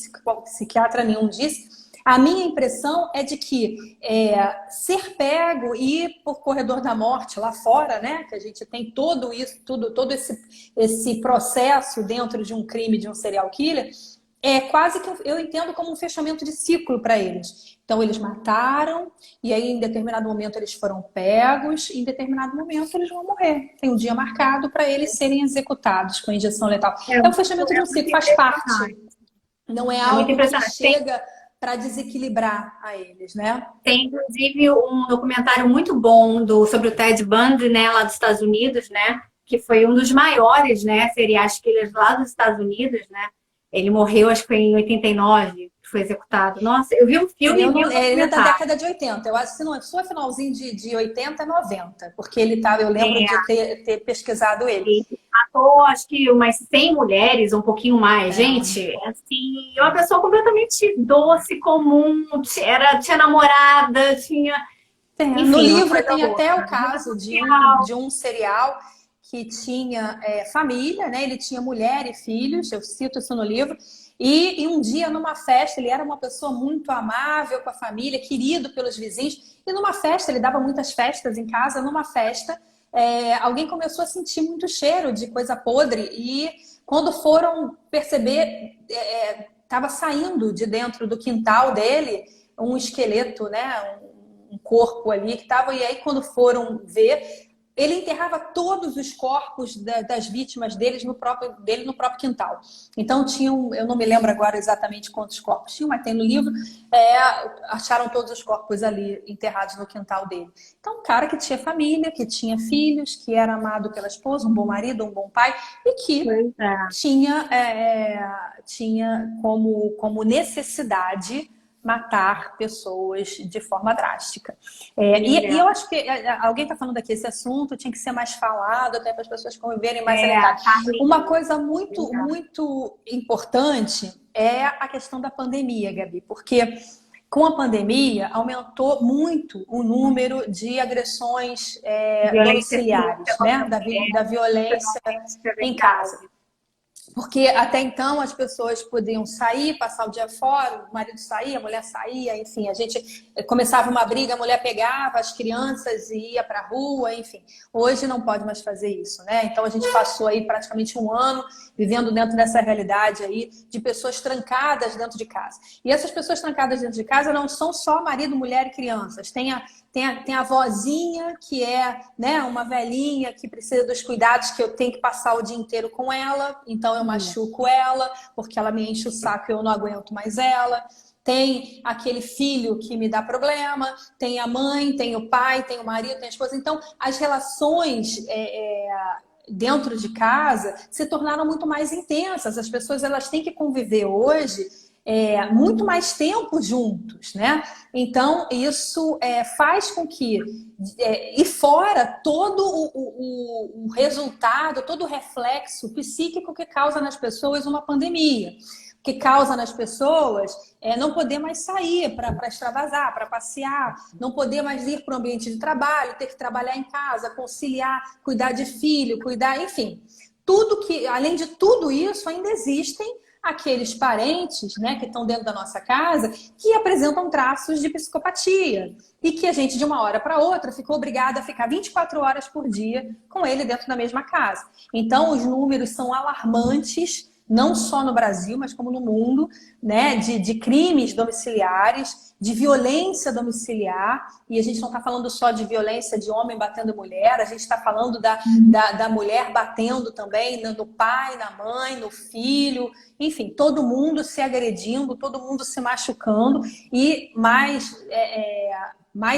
psiquiatra nenhum disse. A minha impressão é de que ser pego e ir por corredor da morte lá fora, né? Que a gente tem todo esse processo dentro de um crime, de um serial killer, é quase que eu entendo como um fechamento de ciclo para eles. Então, eles mataram, e aí, em determinado momento, eles foram pegos, e em determinado momento, eles vão morrer. Tem um dia marcado para eles serem executados com injeção letal. É um fechamento de um ciclo, faz parte. Não é algo que chega para desequilibrar a eles, né? Tem, inclusive, um documentário muito bom sobre o Ted Bundy, né, lá dos Estados Unidos, né? Que foi um dos maiores, né, serial killers lá dos Estados Unidos, né? Ele morreu, acho que foi em 89, foi executado. Nossa, eu vi um filme... Ele é da década de 80. Eu acho que se não for finalzinho de 80, é 90. Porque ele tava, eu lembro de ter pesquisado ele. Ele matou, acho que umas 100 mulheres, um pouquinho mais. Gente, assim, uma pessoa completamente doce, comum, tinha namorada, tinha... Enfim, no livro tem até o caso de um serial que tinha família, né? Ele tinha mulher e filhos, eu cito isso no livro. E um dia, numa festa, ele era uma pessoa muito amável com a família, querido pelos vizinhos. E numa festa, ele dava muitas festas em casa, numa festa, alguém começou a sentir muito cheiro de coisa podre. E quando foram perceber, estava saindo de dentro do quintal dele um esqueleto, né? Um corpo ali que estava. E aí, quando foram ver... Ele enterrava todos os corpos das vítimas dele no próprio quintal. Então, eu não me lembro agora exatamente quantos corpos tinham, mas tem no livro, acharam todos os corpos ali enterrados no quintal dele. Então, um cara que tinha família, que tinha filhos, que era amado pela esposa, um bom marido, um bom pai, e que tinha como necessidade matar pessoas de forma drástica. E eu acho que alguém está falando aqui, esse assunto tinha que ser mais falado, até para as pessoas conviverem mais alegres. Uma coisa muito, muito importante é a questão da pandemia, Gabi, porque com a pandemia aumentou muito o número de agressões domiciliares, né? Da violência em casa. Porque até então as pessoas podiam sair, passar o dia fora, o marido saía, a mulher saía, enfim, a gente começava uma briga, a mulher pegava as crianças e ia para a rua, enfim. Hoje não pode mais fazer isso, né? Então a gente passou aí praticamente um ano vivendo dentro dessa realidade aí de pessoas trancadas dentro de casa. E essas pessoas trancadas dentro de casa não são só marido, mulher e crianças. Tem a vozinha, que é, né, uma velhinha que precisa dos cuidados, que eu tenho que passar o dia inteiro com ela, então eu machuco ela, porque ela me enche o saco e eu não aguento mais ela. Tem aquele filho que me dá problema, tem a mãe, tem o pai, tem o marido, tem a esposa. Então, as relações dentro de casa se tornaram muito mais intensas. As pessoas elas têm que conviver hoje muito mais tempo juntos, né? Então, isso faz com que, e fora todo o resultado, todo o reflexo psíquico que causa nas pessoas uma pandemia, que causa nas pessoas não poder mais sair para extravasar, para passear, não poder mais ir para o ambiente de trabalho, ter que trabalhar em casa, conciliar, cuidar de filho, cuidar, enfim. Tudo que, além de tudo isso, ainda existem aqueles parentes, né, que estão dentro da nossa casa que apresentam traços de psicopatia e que a gente, de uma hora para outra, ficou obrigada a ficar 24 horas por dia com ele dentro da mesma casa. Então, os números são alarmantes, não só no Brasil, mas como no mundo, né, de crimes domiciliares, de violência domiciliar, e a gente não está falando só de violência de homem batendo mulher, a gente está falando da mulher batendo também no pai, na mãe, no filho, enfim, todo mundo se agredindo, todo mundo se machucando, e mais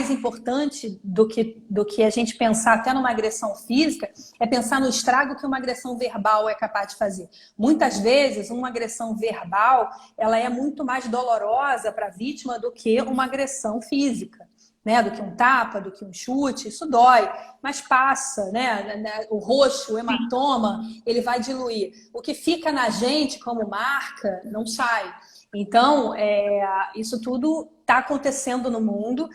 importante do que a gente pensar até numa agressão física, é pensar no estrago que uma agressão verbal é capaz de fazer. Muitas vezes, uma agressão verbal, ela é muito mais dolorosa para a vítima do que uma agressão física, né? Do que um tapa, do que um chute, isso dói, mas passa, né? O roxo, o hematoma, ele vai diluir. O que fica na gente como marca, não sai. Então, isso tudo está acontecendo no mundo.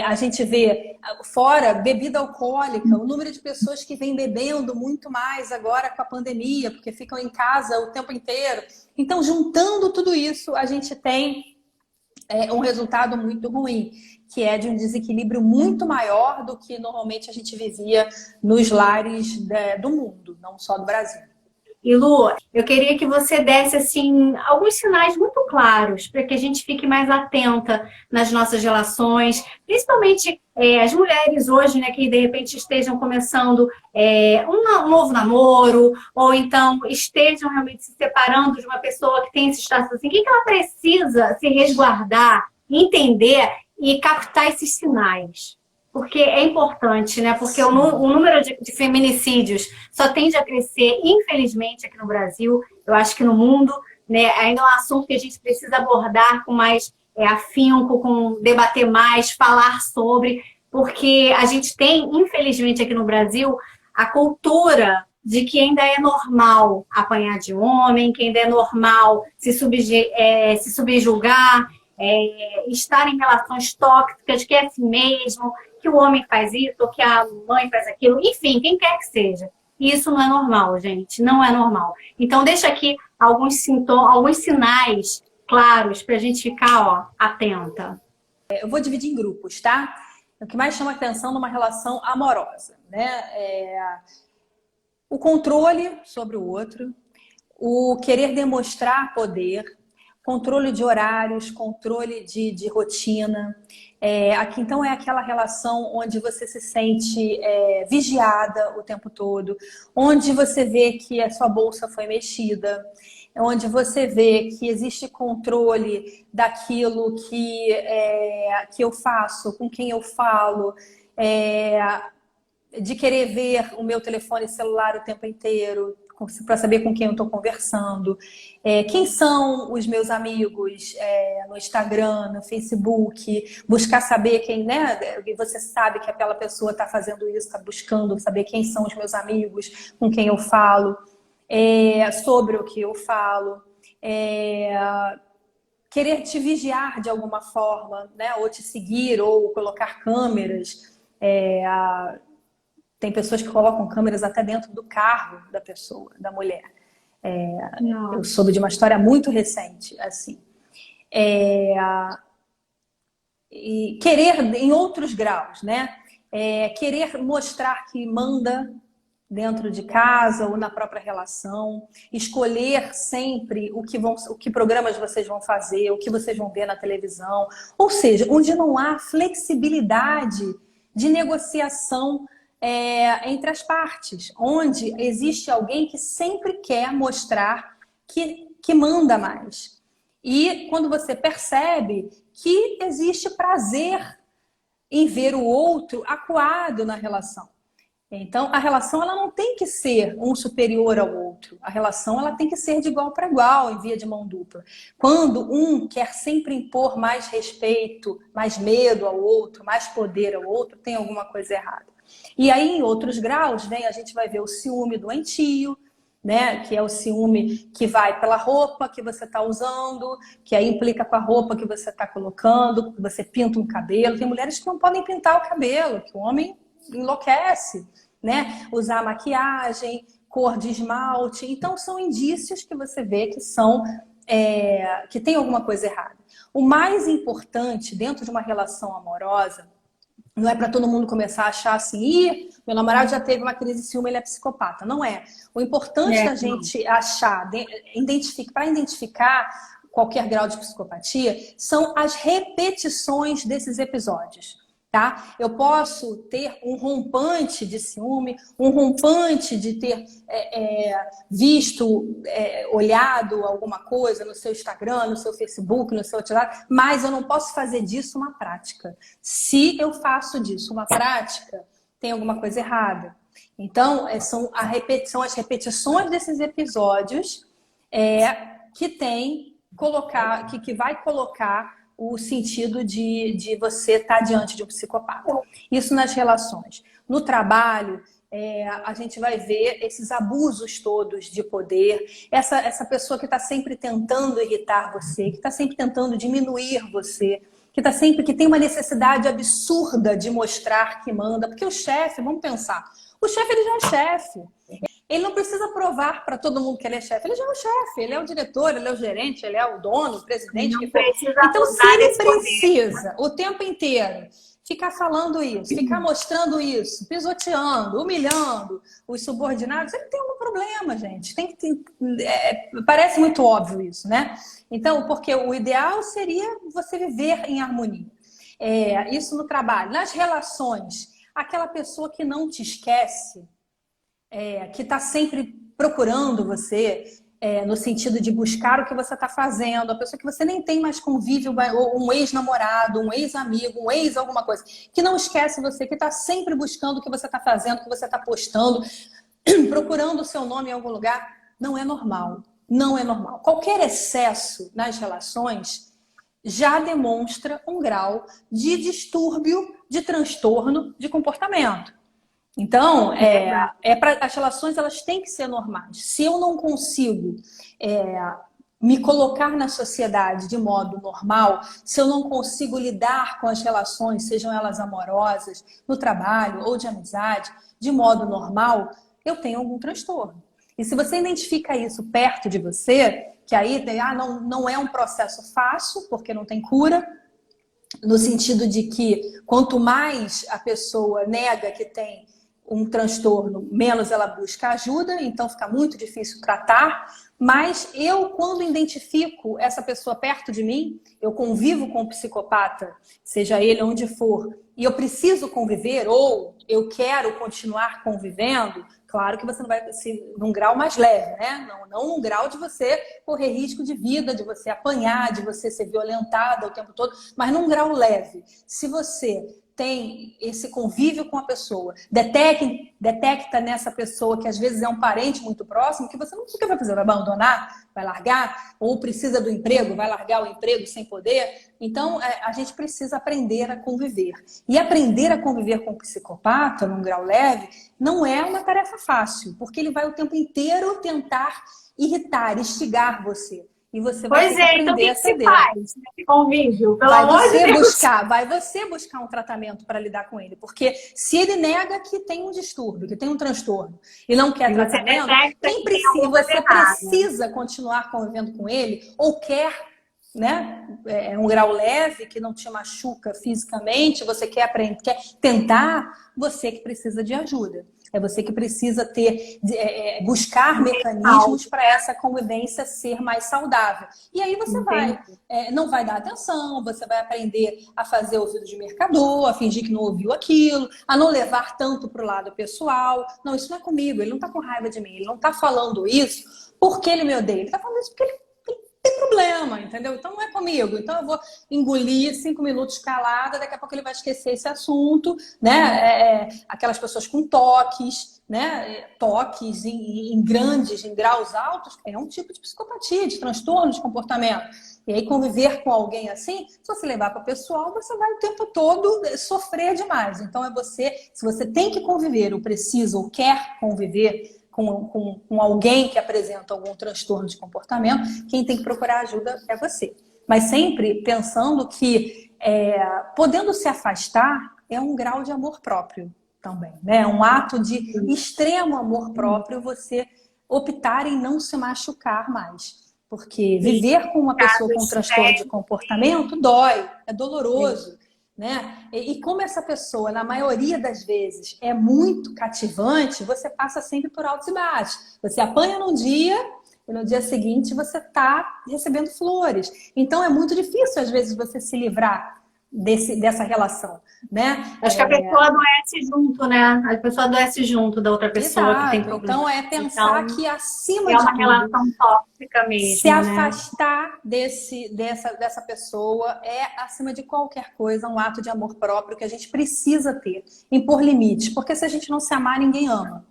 A gente vê, fora, bebida alcoólica, o número de pessoas que vem bebendo muito mais agora com a pandemia, porque ficam em casa o tempo inteiro. Então, juntando tudo isso, a gente tem um resultado muito ruim, que é de um desequilíbrio muito maior do que normalmente a gente vivia nos lares do mundo, não só do Brasil. E Lu, eu queria que você desse assim alguns sinais muito claros para que a gente fique mais atenta nas nossas relações, principalmente as mulheres hoje, né, que de repente estejam começando um novo namoro, ou então estejam realmente se separando de uma pessoa que tem esse status assim. O que ela precisa se resguardar, entender e captar esses sinais? Porque é importante, né? Porque o número de feminicídios só tende a crescer, infelizmente, aqui no Brasil, eu acho que no mundo, né? Ainda é um assunto que a gente precisa abordar com mais afinco, debater mais, falar sobre, porque a gente tem, infelizmente, aqui no Brasil, a cultura de que ainda é normal apanhar de homem, que ainda é normal se subjugar, estar em relações tóxicas, que é assim mesmo, que o homem faz isso, ou que a mãe faz aquilo, enfim, quem quer que seja. E isso não é normal, gente, não é normal. Então, deixa aqui alguns sintomas, alguns sinais claros para a gente ficar atenta. Eu vou dividir em grupos, tá? O que mais chama atenção numa relação amorosa, né? O controle sobre o outro, o querer demonstrar poder, controle de horários, controle de rotina. Aqui, então, é aquela relação onde você se sente vigiada o tempo todo, onde você vê que a sua bolsa foi mexida, onde você vê que existe controle daquilo que eu faço, com quem eu falo, de querer ver o meu telefone celular o tempo inteiro, para saber com quem eu estou conversando, quem são os meus amigos no Instagram, no Facebook, buscar saber quem, né? Você sabe que aquela pessoa está fazendo isso, está buscando saber quem são os meus amigos, com quem eu falo, sobre o que eu falo, querer te vigiar de alguma forma, né? Ou te seguir, ou colocar câmeras. Tem pessoas que colocam câmeras até dentro do carro da pessoa, da mulher. Eu soube de uma história muito recente, assim. E querer em outros graus, né? Querer mostrar que manda dentro de casa ou na própria relação, escolher sempre o que programas vocês vão fazer, o que vocês vão ver na televisão. Ou seja, onde não há flexibilidade de negociação entre as partes, onde existe alguém que sempre quer mostrar que manda mais. E quando você percebe que existe prazer em ver o outro acuado na relação. Então, a relação ela não tem que ser um superior ao outro. A relação ela tem que ser de igual para igual, em via de mão dupla. Quando um quer sempre impor mais respeito, mais medo ao outro, mais poder ao outro, tem alguma coisa errada. E aí, em outros graus, né, a gente vai ver o ciúme doentio, né, que é o ciúme que vai pela roupa que você está usando, que aí implica com a roupa que você está colocando, que você pinta um cabelo. Tem mulheres que não podem pintar o cabelo, que o homem enlouquece, né? Usar maquiagem, cor de esmalte. Então, são indícios que você vê que são que tem alguma coisa errada. O mais importante dentro de uma relação amorosa não é para todo mundo começar a achar assim, ih, meu namorado já teve uma crise de ciúme, ele é psicopata. Não é. O importante da gente achar, para identificar qualquer grau de psicopatia, são as repetições desses episódios. Tá? Eu posso ter um rompante de ciúme, um rompante de ter visto, olhado alguma coisa no seu Instagram, no seu Facebook, no seu WhatsApp, mas eu não posso fazer disso uma prática. Se eu faço disso uma prática, tem alguma coisa errada. Então, são as repetições desses episódios que vai colocar o sentido de você estar diante de um psicopata. Isso nas relações. No trabalho, a gente vai ver esses abusos todos de poder, essa pessoa que está sempre tentando irritar você, que está sempre tentando diminuir você, que tem uma necessidade absurda de mostrar que manda, porque o chefe, vamos pensar, o chefe ele já é chefe. Ele não precisa provar para todo mundo que ele é chefe. Ele já é o chefe, ele é o diretor, ele é o gerente, ele é o dono, o presidente. Que for. Então, se ele precisa o tempo inteiro ficar falando isso, ficar mostrando isso, pisoteando, humilhando os subordinados, ele tem um problema, gente. Parece muito óbvio isso, né? Então, porque o ideal seria você viver em harmonia. Isso no trabalho. Nas relações, aquela pessoa que não te esquece, que está sempre procurando você, no sentido de buscar o que você está fazendo, a pessoa que você nem tem mais convívio, um ex-namorado, um ex-amigo, um ex alguma coisa, que não esquece você, que está sempre buscando o que você está fazendo, o que você está postando, procurando o seu nome em algum lugar, não é normal. Não é normal. Qualquer excesso nas relações já demonstra um grau de distúrbio, de transtorno de comportamento. Então, as relações elas têm que ser normais. Se eu não consigo me colocar na sociedade de modo normal, se eu não consigo lidar com as relações, sejam elas amorosas, no trabalho ou de amizade, de modo normal, eu tenho algum transtorno. E se você identifica isso perto de você, que aí não é um processo fácil, porque não tem cura, no sentido de que quanto mais a pessoa nega que tem um transtorno, menos ela busca ajuda, então fica muito difícil tratar. Mas eu, quando identifico essa pessoa perto de mim, eu convivo com o psicopata, seja ele onde for, e eu preciso conviver, ou eu quero continuar convivendo, claro que você não vai ser num grau mais leve, né? Não num grau de você correr risco de vida, de você apanhar, de você ser violentada o tempo todo, mas num grau leve. Se você tem esse convívio com a pessoa, detecta nessa pessoa que às vezes é um parente muito próximo, que você não sabe o que vai fazer, vai abandonar, vai largar, ou precisa do emprego, vai largar o emprego sem poder. Então, a gente precisa aprender a conviver. E aprender a conviver com o psicopata, num grau leve, não é uma tarefa fácil, porque ele vai o tempo inteiro tentar irritar, instigar você. E você vai ter que aprender então a ceder. Faz esse convívio, pelo amor de Deus. Vai você buscar um tratamento para lidar com ele. Porque se ele nega que tem um distúrbio, que tem um transtorno, e não quer tratamento, você precisa continuar convivendo com ele, ou quer, né, um grau leve, que não te machuca fisicamente, você quer aprender, quer tentar, você que precisa de ajuda. É você que precisa buscar mecanismos para essa convivência ser mais saudável. E aí você não vai dar atenção, você vai aprender a fazer ouvido de mercador, a fingir que não ouviu aquilo, a não levar tanto para o lado pessoal. Não, isso não é comigo, ele não está com raiva de mim, ele não está falando isso porque ele me odeia, ele está falando isso porque ele tem problema, entendeu? Então não é comigo. Então eu vou engolir 5 minutos calada, daqui a pouco ele vai esquecer esse assunto, né? Aquelas pessoas com toques, né? Toques em grandes, em graus altos, é um tipo de psicopatia, de transtorno de comportamento. E aí conviver com alguém assim, se você levar para o pessoal, você vai o tempo todo sofrer demais. Então se você tem que conviver, ou precisa, ou quer conviver com alguém que apresenta algum transtorno de comportamento, quem tem que procurar ajuda é você. Mas sempre pensando que podendo se afastar é um grau de amor próprio também, né? É um ato de extremo amor próprio você optar em não se machucar mais. Porque viver com uma pessoa com transtorno de comportamento dói, é doloroso, né? E como essa pessoa, na maioria das vezes, é muito cativante, você passa sempre por altos e baixos. Você apanha num dia e no dia seguinte você está recebendo flores. Então é muito difícil, às vezes, você se livrar dessa relação, né? Acho que a pessoa adoece junto, né? A pessoa adoece junto da outra pessoa. Exato. Que tem problema. Então é pensar então, que acima é de uma tudo, relação tóxica mesmo, se né? afastar dessa pessoa é, acima de qualquer coisa, um ato de amor próprio que a gente precisa ter, impor limites, porque se a gente não se amar, ninguém ama.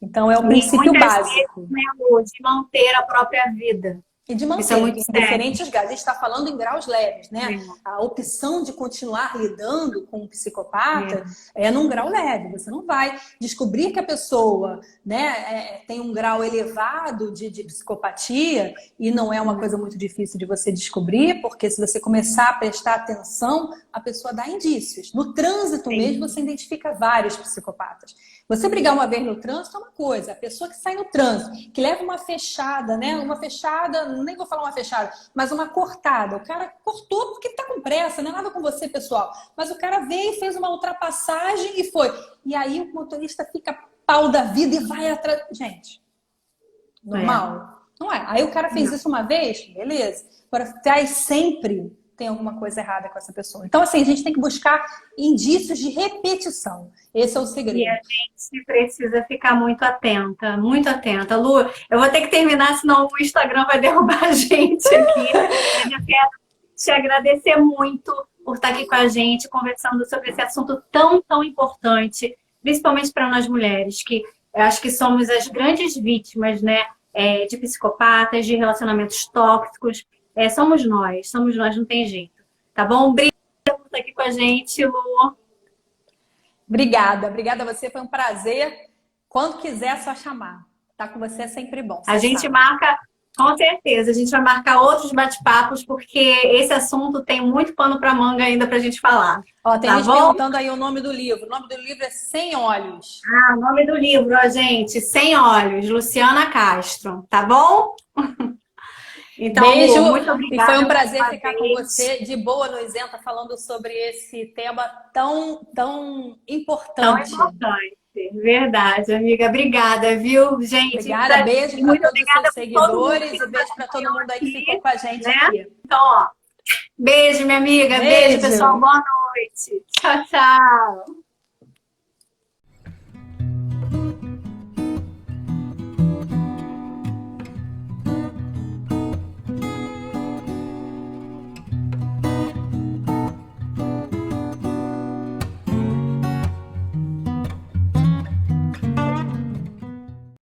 Então é o princípio básico. Vezes, né, Lu, de manter a própria vida. E de manter, isso é muito em sério. diferentes graus. A gente está falando em graus leves, né? A opção de continuar lidando com um psicopata é num grau leve. Você não vai descobrir que a pessoa, né, tem um grau elevado de psicopatia, e não é uma coisa muito difícil de você descobrir, porque se você começar a prestar atenção, a pessoa dá indícios. No trânsito mesmo, você identifica vários psicopatas. Você brigar uma vez no trânsito é uma coisa. A pessoa que sai no trânsito, que leva uma fechada, né? Uma fechada, nem vou falar uma fechada, mas uma cortada. O cara cortou porque tá com pressa, não é nada com você, pessoal. Mas o cara veio, fez uma ultrapassagem e foi. E aí o motorista fica pau da vida e vai atrás. Gente, normal? Não é. Aí o cara fez isso uma vez, beleza. Agora, traz sempre... tem alguma coisa errada com essa pessoa. Então, assim, a gente tem que buscar indícios de repetição. Esse é o segredo. E a gente precisa ficar muito atenta, muito atenta. Lu, eu vou ter que terminar, senão o Instagram vai derrubar a gente aqui. Eu quero te agradecer muito por estar aqui com a gente, conversando sobre esse assunto tão, tão importante, principalmente para nós mulheres, que eu acho que somos as grandes vítimas, né, de psicopatas, de relacionamentos tóxicos. Somos nós, não tem jeito. Tá bom? Obrigada por estar aqui com a gente, Lu. Obrigada a você, foi um prazer. Quando quiser, é só chamar. Tá com você é sempre bom. A gente marca, com certeza, a gente vai marcar outros bate-papos, porque esse assunto tem muito pano para manga ainda pra gente falar. Ó, tem tá gente bom? perguntando aí o nome do livro. O nome do livro é Sem Olhos. O nome do livro, ó, gente, Sem Olhos, Luciana Castro, tá bom? Então, beijo, Lu, muito obrigada. E foi um prazer ficar com você de boa no Isenta, falando sobre esse tema tão importante. Tão importante, verdade, amiga. Obrigada, viu, gente? Obrigada, beijo para todos os seus seguidores e beijo para todo mundo aí que ficou com a gente aqui. Então, ó, beijo, minha amiga. Beijo, pessoal. Boa noite. Tchau, tchau.